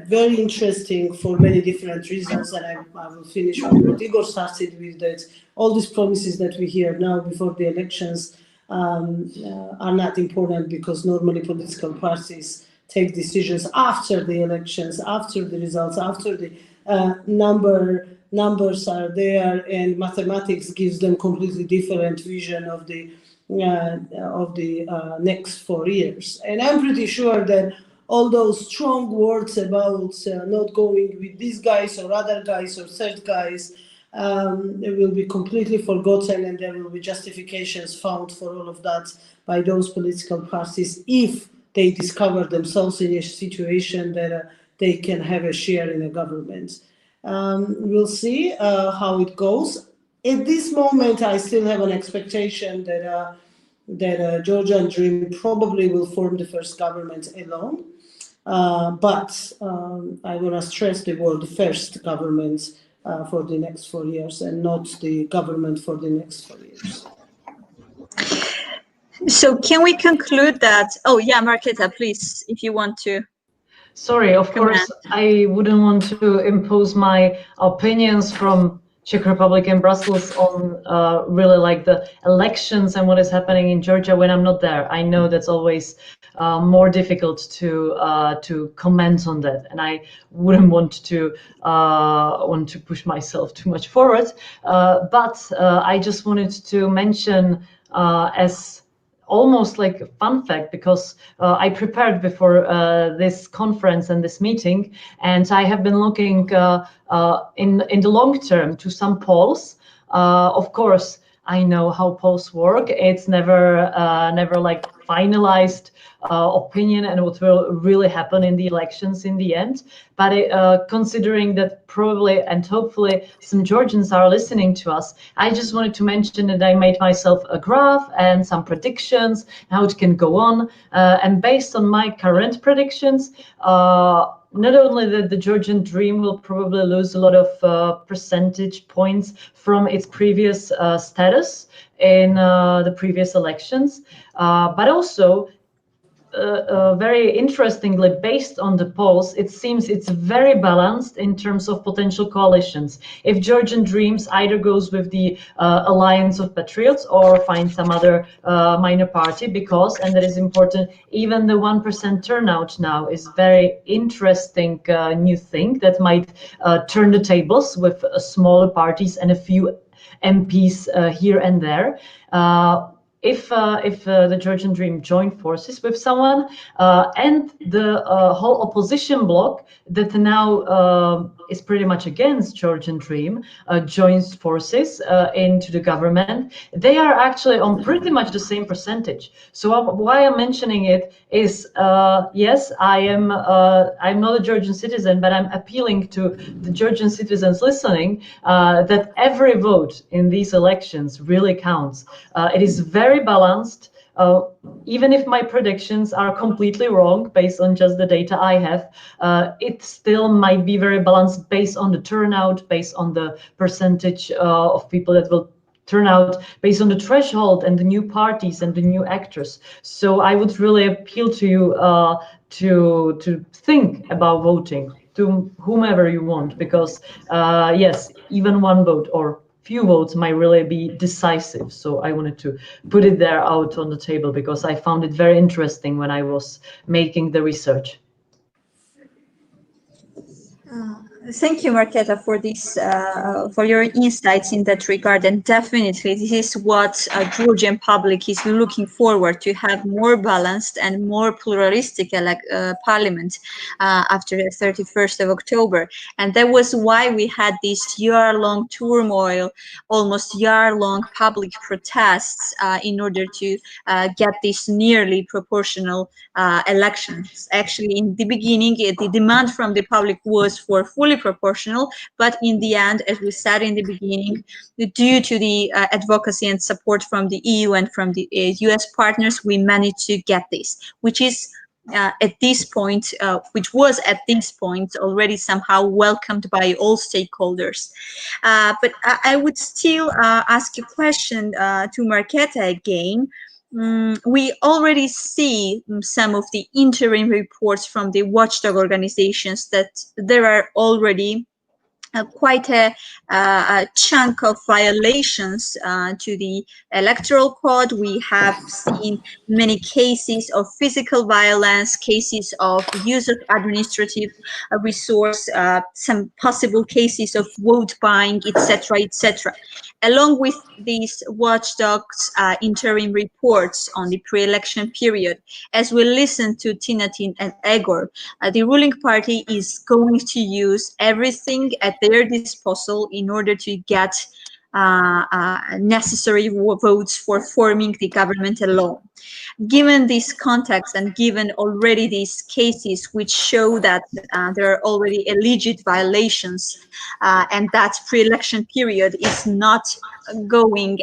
very interesting for many different reasons, and I will finish with what Egor started with, that all these promises that we hear now before the elections are not important, because normally political parties take decisions after the elections, after the results, after the numbers are there, and mathematics gives them completely different vision of the next 4 years. And I'm pretty sure that all those strong words about not going with these guys or other guys or third guys will be completely forgotten, and there will be justifications found for all of that by those political parties if they discover themselves in a situation that they can have a share in a government. We'll see how it goes. At this moment, I still have an expectation that Georgian Dream probably will form the first government alone. But I want to stress the word first government for the next 4 years, and not the government for the next 4 years. So can we conclude that? Oh yeah, Marketa, please, if you want to. Sorry, of course, I wouldn't want to impose my opinions from Czech Republic and Brussels on really like the elections and what is happening in Georgia when I'm not there. I know that's always more difficult to comment on that, and I wouldn't want to push myself too much forward. But I just wanted to mention as almost like a fun fact, because I prepared before this conference and this meeting, and I have been looking in the long term to some polls. Of course, I know how polls work. It's never like finalized opinion and what will really happen in the elections in the end. But considering that probably and hopefully some Georgians are listening to us, I just wanted to mention that I made myself a graph and some predictions, how it can go on. And based on my current predictions, not only that the Georgian dream will probably lose a lot of percentage points from its previous status in the previous elections, but also very interestingly, based on the polls, it seems it's very balanced in terms of potential coalitions. If Georgian Dreams either goes with the Alliance of Patriots or finds some other minor party, because, and that is important, even the 1% turnout now is very interesting new thing that might turn the tables with smaller parties and a few MPs here and there. If the Georgian Dream joined forces with someone and the whole opposition bloc that now is pretty much against Georgian Dream joins forces into the government, they are actually on pretty much the same percentage. So why I'm mentioning it is, yes, I'm not a Georgian citizen, but I'm appealing to the Georgian citizens listening that every vote in these elections really counts. It is very balanced. Even if my predictions are completely wrong based on just the data I have, it still might be very balanced based on the turnout, based on the percentage of people that will turn out, based on the threshold and the new parties and the new actors. So I would really appeal to you to think about voting to whomever you want, because yes, even one vote or few votes might really be decisive. So I wanted to put it there out on the table because I found it very interesting when I was making the research. Thank you, Marketa, for this, for your insights in that regard. And definitely, this is what Georgian public is looking forward to: have more balanced and more pluralistic parliament after the 31st of October. And that was why we had this year-long turmoil, almost year-long public protests in order to get these nearly proportional elections. Actually, in the beginning, the demand from the public was for fully proportional, but in the end, as we said in the beginning, due to the advocacy and support from the EU and from the US partners, we managed to get this, which is at this point, which was at this point already somehow welcomed by all stakeholders. But I would still ask a question to Marketa again. We already see some of the interim reports from the watchdog organizations that there are already quite a chunk of violations to the electoral code. We have seen many cases of physical violence, cases of use of administrative resource, some possible cases of vote buying, etc., etc. Along with these watchdogs interim reports on the pre-election period, as we listen to Tinatin and Egor, the ruling party is going to use everything at their disposal in order to get necessary votes for forming the government alone. Given this context and given already these cases which show that there are already alleged violations and that pre-election period is not going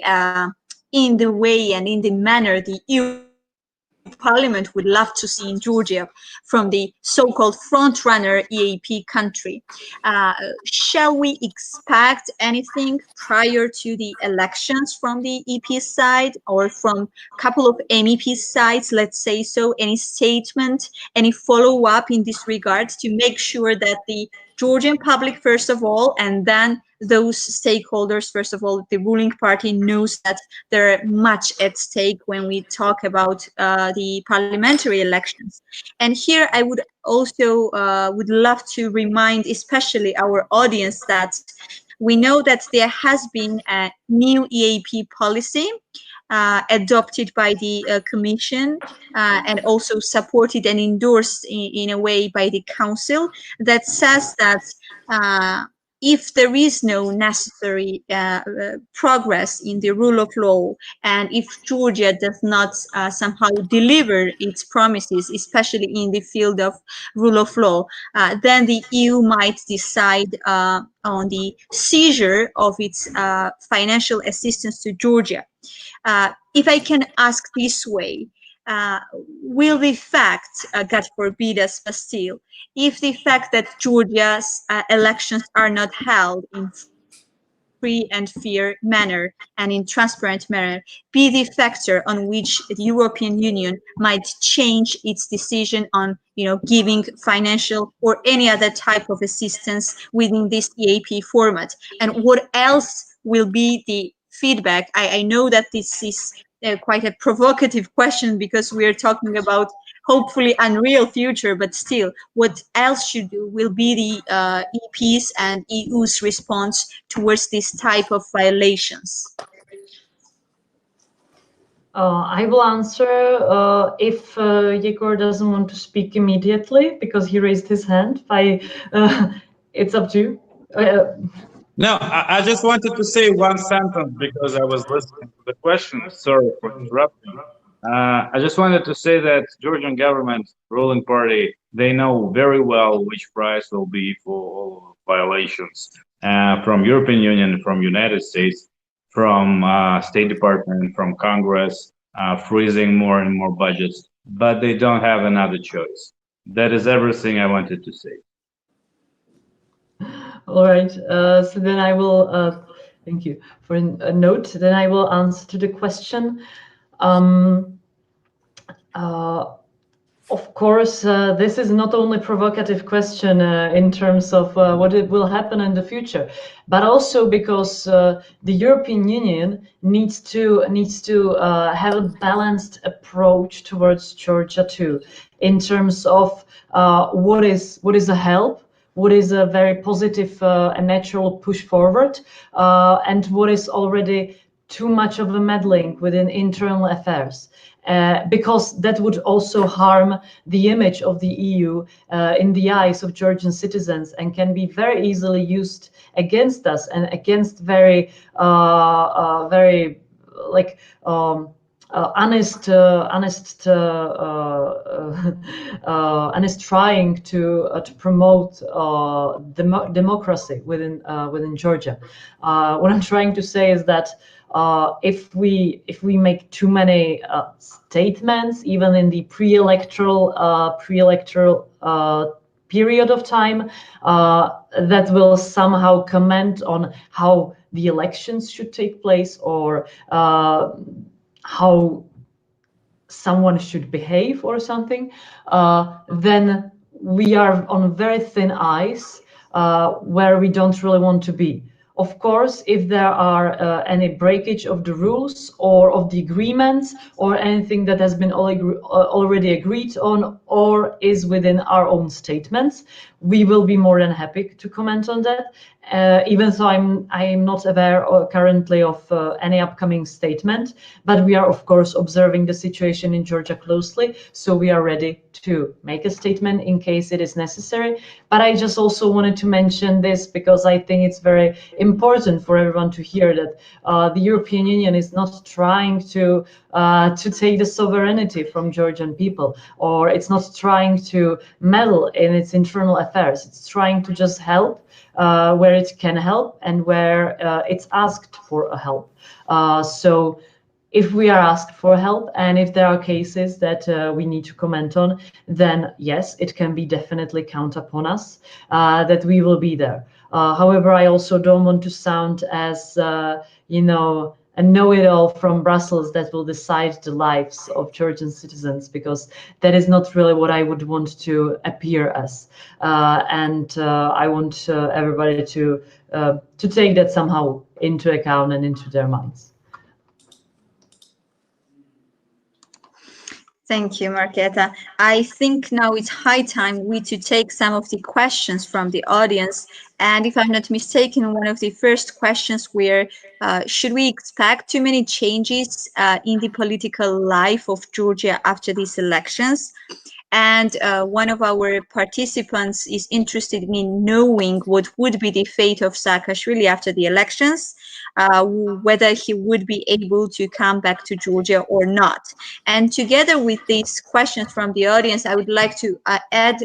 in the way and in the manner the EU Parliament would love to see in Georgia from the so-called front-runner EAP country. Shall we expect anything prior to the elections from the EP side or from a couple of MEP sides, let's say so? Any statement, any follow-up in this regard to make sure that the Georgian public, first of all, and then those stakeholders, first of all, the ruling party knows that there are much at stake when we talk about the parliamentary elections. And here I would also would love to remind especially our audience that we know that there has been a new EAP policy adopted by the Commission and also supported and endorsed in a way by the Council that says that if there is no necessary progress in the rule of law, and if Georgia does not somehow deliver its promises, especially in the field of rule of law, then the EU might decide on the seizure of its financial assistance to Georgia. If I can ask this way, will the fact, God forbid us, but still, if the fact that Georgia's elections are not held in free and fair manner and in transparent manner, be the factor on which the European Union might change its decision on, giving financial or any other type of assistance within this EAP format? And what else will be the feedback? I know that this is quite a provocative question because we are talking about hopefully unreal future, but still, what else will be the EP's and EU's response towards this type of violations? I will answer if Egor doesn't want to speak immediately because he raised his hand. It's up to you. No, I just wanted to say one sentence because I was listening to the question. Sorry for interrupting. I just wanted to say that Georgian government, ruling party, they know very well which price will be for all violations from European Union, from United States, from State Department, from Congress, freezing more and more budgets, but they don't have another choice. That is everything I wanted to say. All right, so then I will, thank you for a note, then I will answer to the question. Of course, this is not only a provocative question in terms of what it will happen in the future, but also because the European Union needs to have a balanced approach towards Georgia too, in terms of what is a help, what is a very positive and natural push forward, and what is already too much of a meddling within internal affairs. Because that would also harm the image of the EU in the eyes of Georgian citizens and can be very easily used against us and against very honest trying to promote democracy within Georgia. What I'm trying to say is that if we make too many statements, even in the pre-electoral period of time, that will somehow comment on how the elections should take place or how someone should behave or something, then we are on very thin ice where we don't really want to be. Of course, if there are any breakage of the rules or of the agreements or anything that has been already agreed on or is within our own statements, we will be more than happy to comment on that. Even though I'm not aware currently of any upcoming statement, but we are of course observing the situation in Georgia closely, so we are ready to make a statement in case it is necessary. But I just also wanted to mention this because I think it's very important for everyone to hear that the European Union is not trying to take the sovereignty from Georgian people, or it's not trying to meddle in its internal affairs. It's trying to just help where it can help and where it's asked for a help. So if we are asked for help and if there are cases that we need to comment on, then yes, it can be definitely count upon us that we will be there. However, I also don't want to sound as, you know, a know-it-all from Brussels that will decide the lives of Georgian citizens, because that is not really what I would want to appear as. And I want everybody to take that somehow into account and into their minds. Thank you, Marketa. I think now it's high time we to take some of the questions from the audience. And if I'm not mistaken, one of the first questions were, should we expect too many changes in the political life of Georgia after these elections? And one of our participants is interested in knowing what would be the fate of Saakashvili after the elections, whether he would be able to come back to Georgia or not. And together with these questions from the audience, I would like to add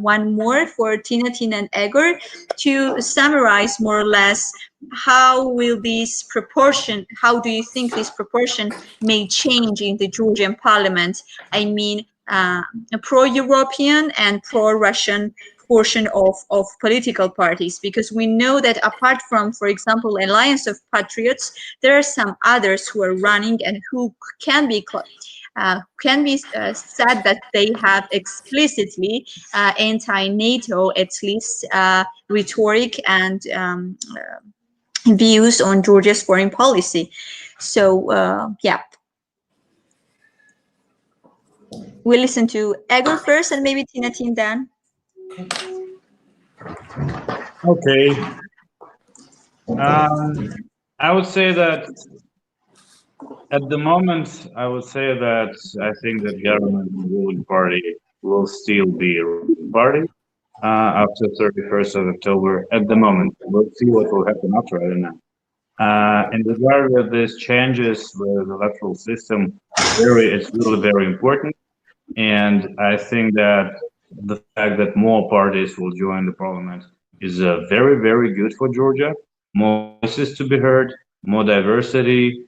one more for Tina and Egor to summarize more or less how will this proportion, how do you think this proportion may change in the Georgian parliament? I mean, a pro-European and pro-Russian portion of political parties, because we know that apart from, for example, Alliance of Patriots, there are some others who are running and who can be said that they have explicitly anti-NATO, at least rhetoric and views on Georgia's foreign policy. So yeah. We'll listen to Egor first and maybe Tina then. Okay. I would say that at the moment, I would say that I think that government and ruling party will still be a ruling party after 31st of October. At the moment, we'll see what will happen after, I don't know. In regard with these changes with the electoral system, it's really very important. And I think that the fact that more parties will join the parliament is very, very good for Georgia. More voices to be heard, more diversity.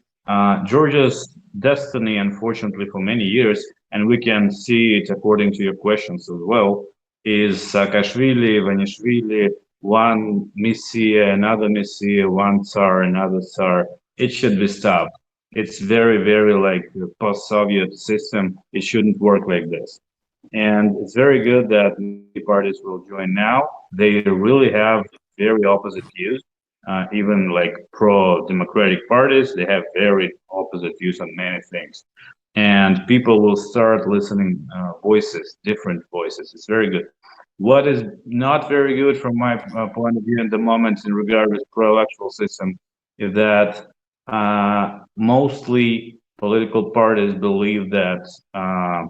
Georgia's destiny, unfortunately, for many years, and we can see it according to your questions as well, is Saakashvili, Ivanishvili, one Messiah, another Messiah, one Tsar, another Tsar. It should be stopped. It's very, very like a post-Soviet system. It shouldn't work like this. And it's very good that many parties will join now. They really have very opposite views. Even like pro-democratic parties, they have very opposite views on many things. And people will start listening voices, different voices. It's very good. What is not very good from my point of view in the moment in regard with pro-electoral system is that mostly political parties believe that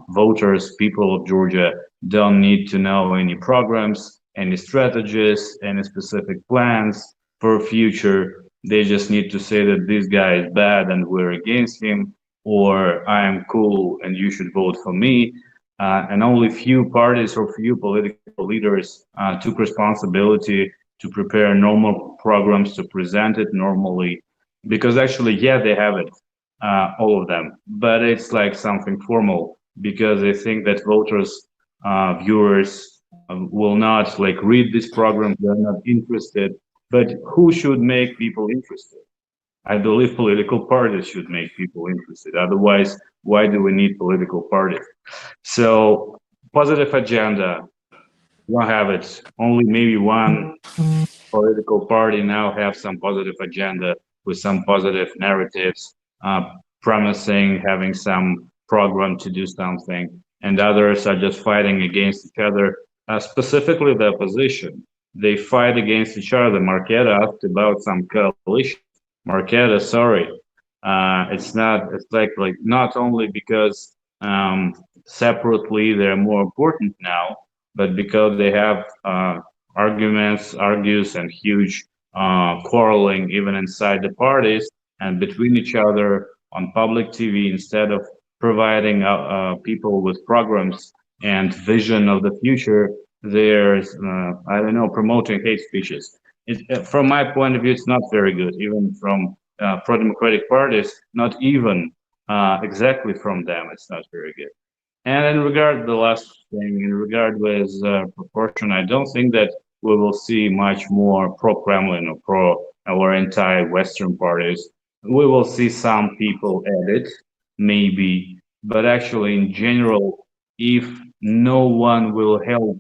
voters, people of Georgia, don't need to know any programs, any strategies, any specific plans for future. They just need to say that this guy is bad and we're against him, or I am cool and you should vote for me. And only few parties or few political leaders took responsibility to prepare normal programs, to present it normally. Because actually, yeah, they have it, all of them, but it's like something formal because they think that voters, viewers will not like read this program, they're not interested. But who should make people interested? I believe political parties should make people interested. Otherwise, why do we need political parties? So, positive agenda, we don't have it. Only maybe one political party now have some positive agenda with some positive narratives, promising having some program to do something, and others are just fighting against each other, specifically the opposition. They fight against each other. Marketa asked about some coalition. Marketa, sorry, it's like not only because separately they're more important now, but because they have argues and huge quarreling even inside the parties and between each other on public TV, instead of providing people with programs and vision of the future, there's I don't know, promoting hate speeches. From my point of view, it's not very good. Even from pro-democratic parties, not even exactly from them. It's not very good. And in regard the last thing, in regard with proportion, I don't think that we will see much more pro-Kremlin or pro or anti-Western parties. We will see some people added, maybe, but actually in general, if no one will help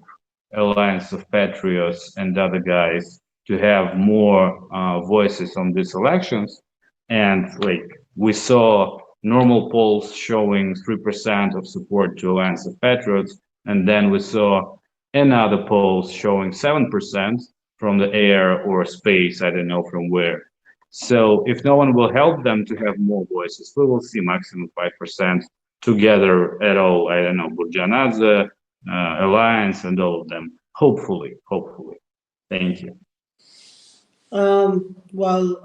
Alliance of Patriots and other guys to have more voices on these elections, and like we saw normal polls showing 3% of support to Alliance of Patriots, and then we saw another polls showing 7% from the air or space, I don't know from where. So if no one will help them to have more voices, we will see maximum 5% together at all. I don't know, Burjanadze, Alliance, and all of them. Hopefully. Thank you. Well,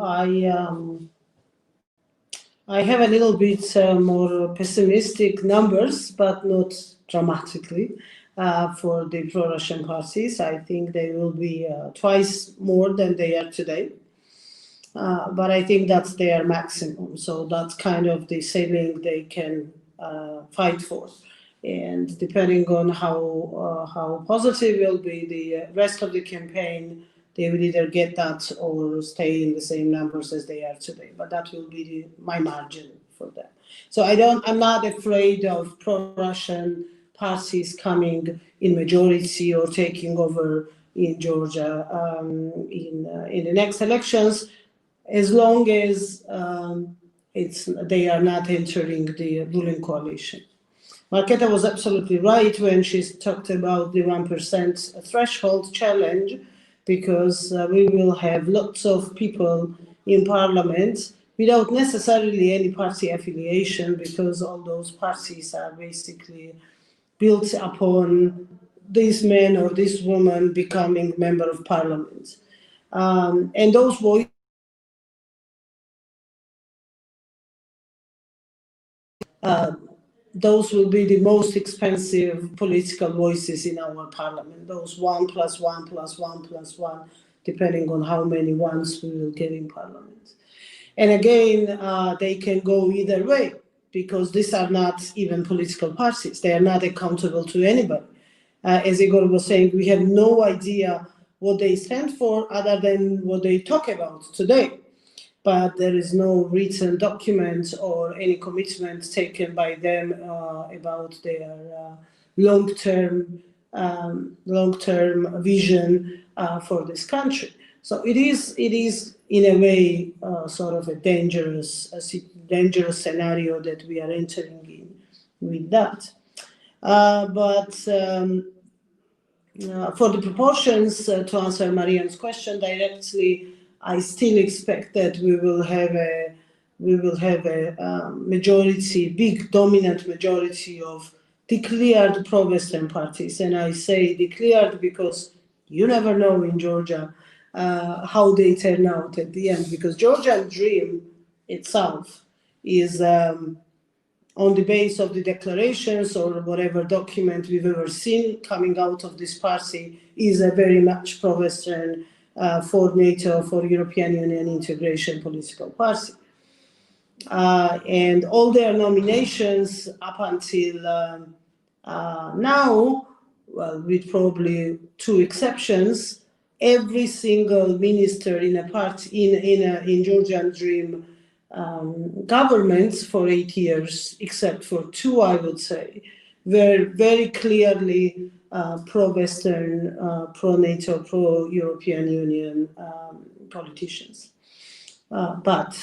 I have a little bit more pessimistic numbers, but not dramatically, for the pro-Russian parties. I think they will be twice more than they are today. But I think that's their maximum. So that's kind of the ceiling they can fight for. And depending on how positive will be the rest of the campaign, they will either get that or stay in the same numbers as they are today. But that will be my margin for them. So I'm not afraid of pro-Russian parties coming in majority or taking over in Georgia in the next elections, as long as they are not entering the ruling coalition. Marketa was absolutely right when she talked about the 1% threshold challenge, because we will have lots of people in parliament without necessarily any party affiliation, because all those parties are basically built upon this man or this woman becoming member of parliament. And those voices those will be the most expensive political voices in our parliament, those 1 + 1 + 1 + 1, depending on how many ones we will get in parliament. And again, they can go either way, because these are not even political parties. They are not accountable to anybody. As Egor was saying, we have no idea what they stand for other than what they talk about today. But there is no written document or any commitment taken by them about their long-term vision for this country. So it is in a way sort of a dangerous scenario that we are entering in with that. But for the proportions, to answer Marian's question directly, I still expect that we will have a majority, big dominant majority of declared pro-Western parties. And I say declared because you never know in Georgia how they turn out at the end, because Georgian dream itself is on the base of the declarations or whatever document we've ever seen coming out of this party, is a very much pro-Western, for NATO, for European Union integration political party. And all their nominations up until now, well, with probably 2 exceptions, every single minister in a party in Georgian Dream governments for 8 years, except for 2, I would say, were very clearly pro-Western, pro-NATO, pro-European Union politicians. But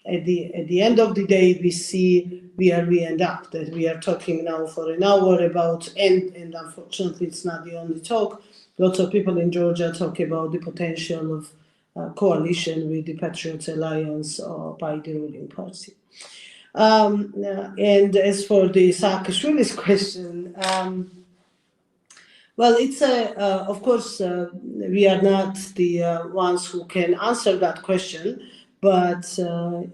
at the end of the day, we see where we end up, that we are talking now for an hour about, and unfortunately it's not the only talk, lots of people in Georgia talk about the potential of coalition with the Patriots Alliance by the ruling party. And as for the Saakashvili's question, well, it's of course, we are not the ones who can answer that question, but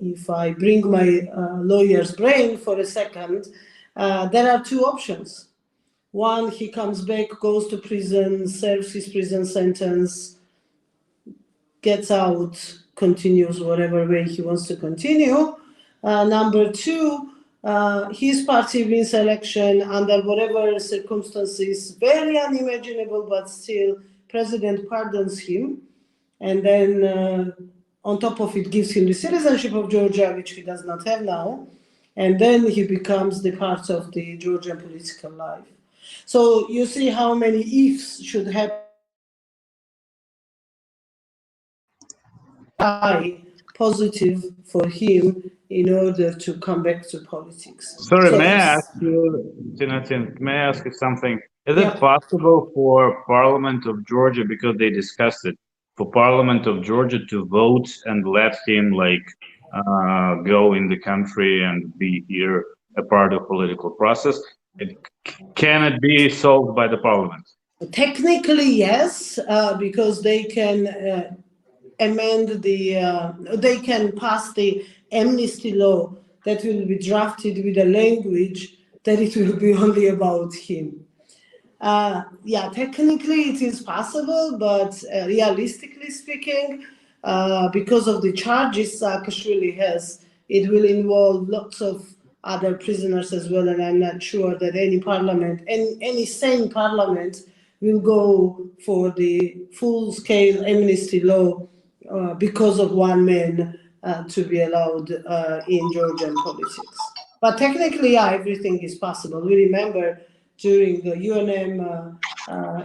if I bring my lawyer's brain for a second, there are 2 options. One, he comes back, goes to prison, serves his prison sentence, gets out, continues whatever way he wants to continue. Number 2, his party wins election under whatever circumstances, very unimaginable, but still, president pardons him, and then on top of it gives him the citizenship of Georgia, which he does not have now, and then he becomes the part of the Georgian political life. So you see how many ifs should happen positive for him in order to come back to politics. Sorry, So may I it's- ask you, Tinatin, may I ask you something? Is Yeah. it possible for Parliament of Georgia, because they discussed it, for Parliament of Georgia to vote and let him go in the country and be here a part of political process? Can it be solved by the Parliament? Technically, yes, because they can amend they can pass the amnesty law that will be drafted with a language that it will be only about him. Yeah, technically it is possible, but realistically speaking, because of the charges Saakashvili has, it will involve lots of other prisoners as well, and I'm not sure that any parliament, any sane parliament, will go for the full-scale amnesty law because of one man to be allowed in Georgian politics. But technically, yeah, everything is possible. We remember during the UNM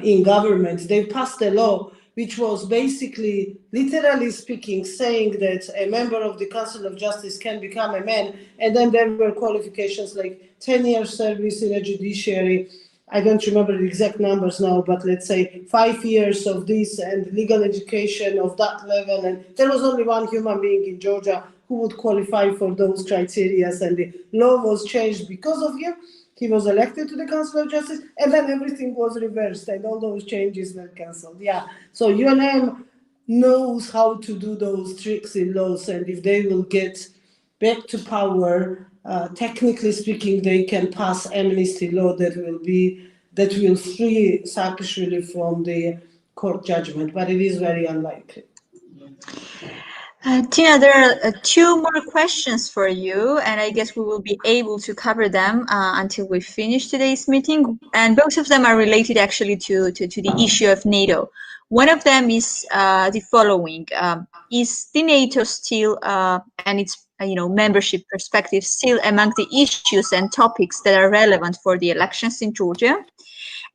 in government, they passed a law which was basically, literally speaking, saying that a member of the Council of Justice can become a man, and then there were qualifications like 10 years service in a judiciary. I don't remember the exact numbers now, but let's say 5 years of this and legal education of that level. And there was only one human being in Georgia who would qualify for those criteria, and the law was changed because of him. He was elected to the Council of Justice, and then everything was reversed, and all those changes were cancelled. Yeah, so UNM knows how to do those tricks in laws, and if they will get back to power, technically speaking, they can pass amnesty law that will free Saakashvili from the court judgment, but it is very unlikely. Tina, there are two more questions for you, and I guess we will be able to cover them until we finish today's meeting. And both of them are related actually to the issue of NATO. One of them is the following. Is the NATO still, and its membership perspective, still among the issues and topics that are relevant for the elections in Georgia?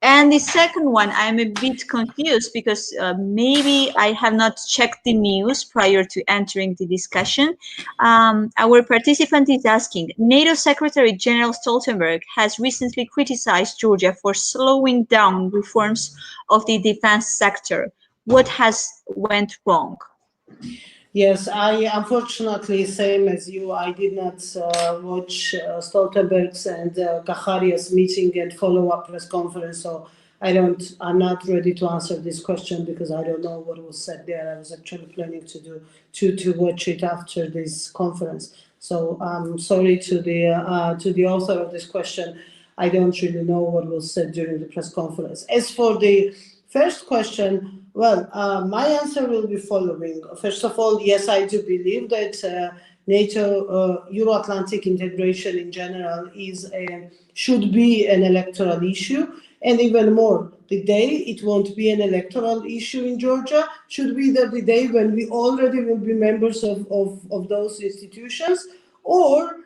And the second one, I'm a bit confused because maybe I have not checked the news prior to entering the discussion. Our participant is asking, NATO Secretary General Stoltenberg has recently criticized Georgia for slowing down reforms of the defense sector. What has went wrong? Yes, I unfortunately, same as you, I did not watch Stoltenberg's and Kacharia's meeting and follow-up press conference, so I'm not ready to answer this question because I don't know what was said there. I was actually planning to watch it after this conference. So I'm sorry to the author of this question. I don't really know what was said during the press conference. As for the first question, well, my answer will be following. First of all, yes, I do believe that NATO, Euro-Atlantic integration in general should be an electoral issue. And even more, the day it won't be an electoral issue in Georgia should be the day when we already will be members of those institutions, or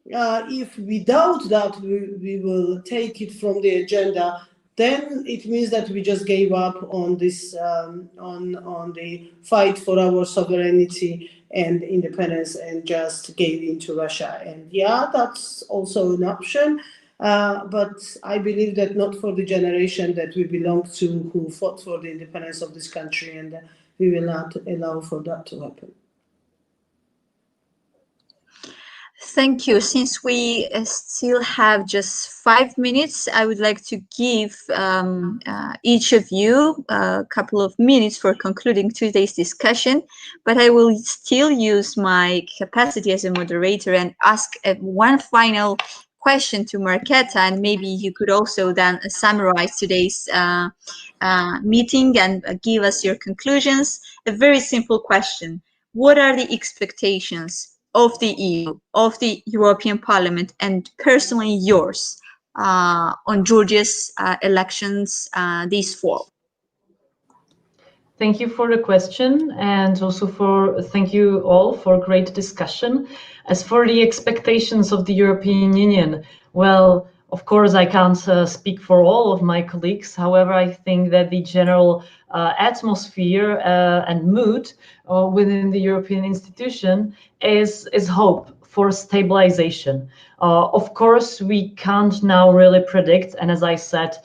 if we doubt that we will take it from the agenda, then it means that we just gave up on this on the fight for our sovereignty and independence and just gave in to Russia. And yeah, that's also an option. But I believe that not for the generation that we belong to who fought for the independence of this country, and we will not allow for that to happen. Thank you. Since we still have just 5 minutes, I would like to give each of you a couple of minutes for concluding today's discussion, but I will still use my capacity as a moderator and ask one final question to Marketa, and maybe you could also then summarize today's meeting and give us your conclusions. A very simple question. What are the expectations of the EU, of the European Parliament, and personally yours on Georgia's elections this fall? Thank you for the question, and also thank you all for great discussion. As for the expectations of the European Union, well, of course, I can't speak for all of my colleagues. However, I think that the general atmosphere and mood within the European institution is hope for stabilization. Of course, we can't now really predict, and as I said,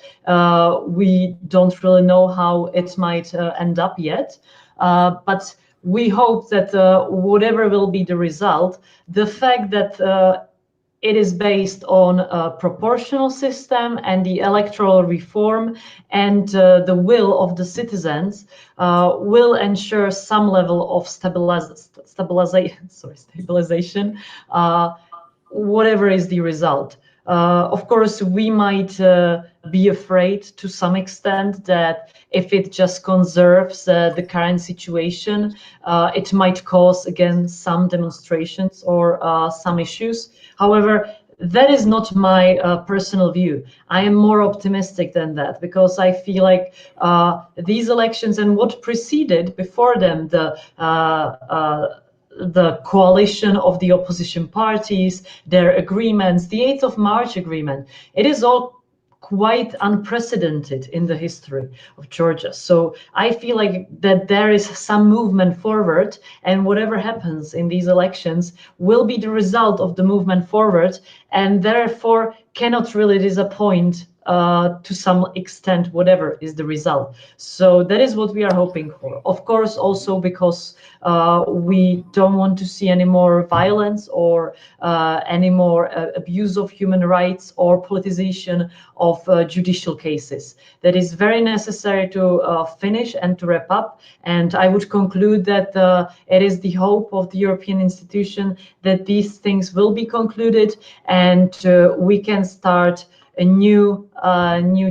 we don't really know how it might end up yet. But we hope that whatever will be the result, the fact that it is based on a proportional system and the electoral reform and the will of the citizens will ensure some level of stabilization, whatever is the result. Of course, we might be afraid to some extent that if it just conserves the current situation, it might cause again some demonstrations or some issues. However, that is not my personal view. I am more optimistic than that because I feel like these elections and what preceded before them, the coalition of the opposition parties, their agreements, the 8th of March agreement, it is all quite unprecedented in the history of Georgia. So I feel like that there is some movement forward, and whatever happens in these elections will be the result of the movement forward, and therefore cannot really disappoint to some extent, whatever is the result. So that is what we are hoping for. Of course, also because we don't want to see any more violence or any more abuse of human rights or politicization of judicial cases. That is very necessary to finish and to wrap up. And I would conclude that it is the hope of the European institution that these things will be concluded and we can start a new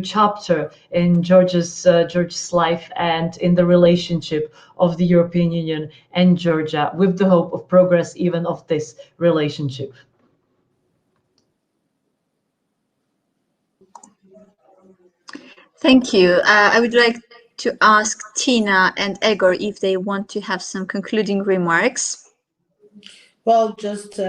chapter in Georgia's life and in the relationship of the European Union and Georgia, with the hope of progress even of this relationship. Thank you. I would like to ask Tina and Egor if they want to have some concluding remarks. Well, just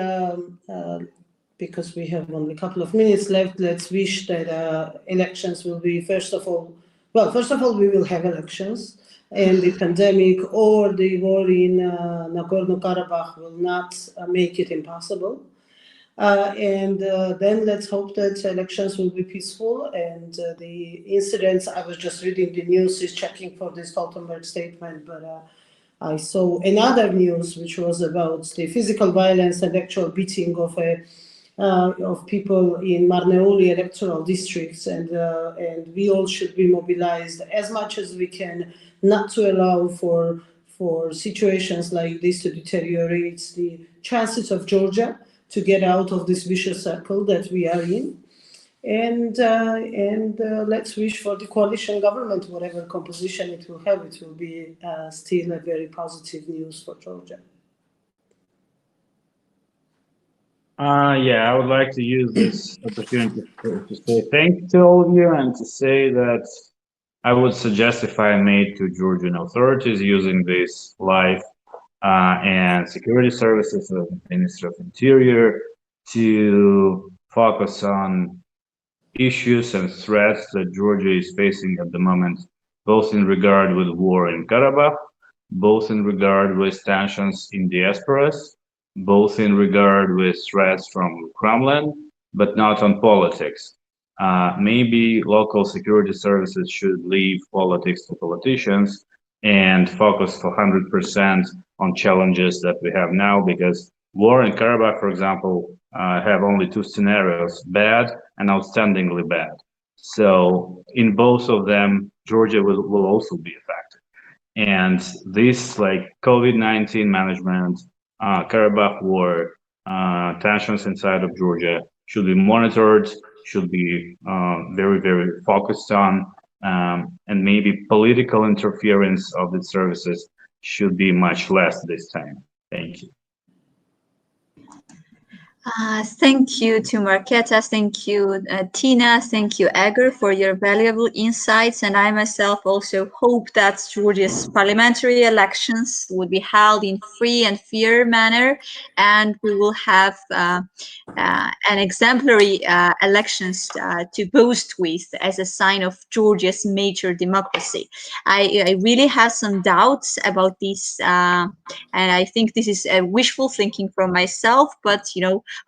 because we have only a couple of minutes left, let's wish that elections will be, first of all, we will have elections, and the pandemic or the war in Nagorno-Karabakh will not make it impossible. And then let's hope that elections will be peaceful, and the incidents, I was just reading the news, is checking for this Stoltenberg statement, but I saw another news which was about the physical violence and actual beating of people in Marneuli electoral districts, and we all should be mobilized as much as we can not to allow for situations like this to deteriorate the chances of Georgia to get out of this vicious circle that we are in. And let's wish for the coalition government, whatever composition it will have, it will be still a very positive news for Georgia. Yeah, I would like to use this opportunity to say thank to all of you and to say that I would suggest, if I may, to Georgian authorities using this live and security services of the Ministry of Interior to focus on issues and threats that Georgia is facing at the moment, both in regard with war in Karabakh, both in regard with tensions in diasporas, both in regard with threats from Kremlin, but not on politics. Maybe local security services should leave politics to politicians and focus for 100% on challenges that we have now, because war in Karabakh, for example, have only two scenarios: bad and outstandingly bad. So in both of them, Georgia will also be affected. And this, like COVID-19 management, Karabakh war, tensions inside of Georgia should be monitored, should be very, very focused on, and maybe political interference of the services should be much less this time. Thank you. Thank you to Marketa, thank you Tina, thank you Egor for your valuable insights, and I myself also hope that Georgia's parliamentary elections will be held in free and fair manner, and we will have an exemplary elections to boast with as a sign of Georgia's major democracy. I really have some doubts about this, and I think this is a wishful thinking from myself, but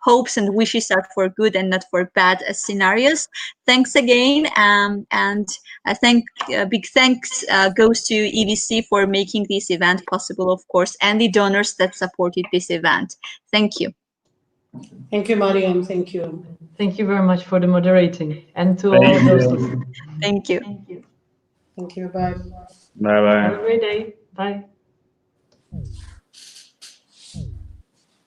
hopes and wishes are for good and not for bad scenarios. Thanks again, and big thanks goes to EVC for making this event possible, of course, and the donors that supported this event. Thank you. Thank you, Mariam. Thank you. Thank you very much for the moderating, and to all of those listening. Thank you. Thank you. Bye. Bye bye. Have a great day. Bye.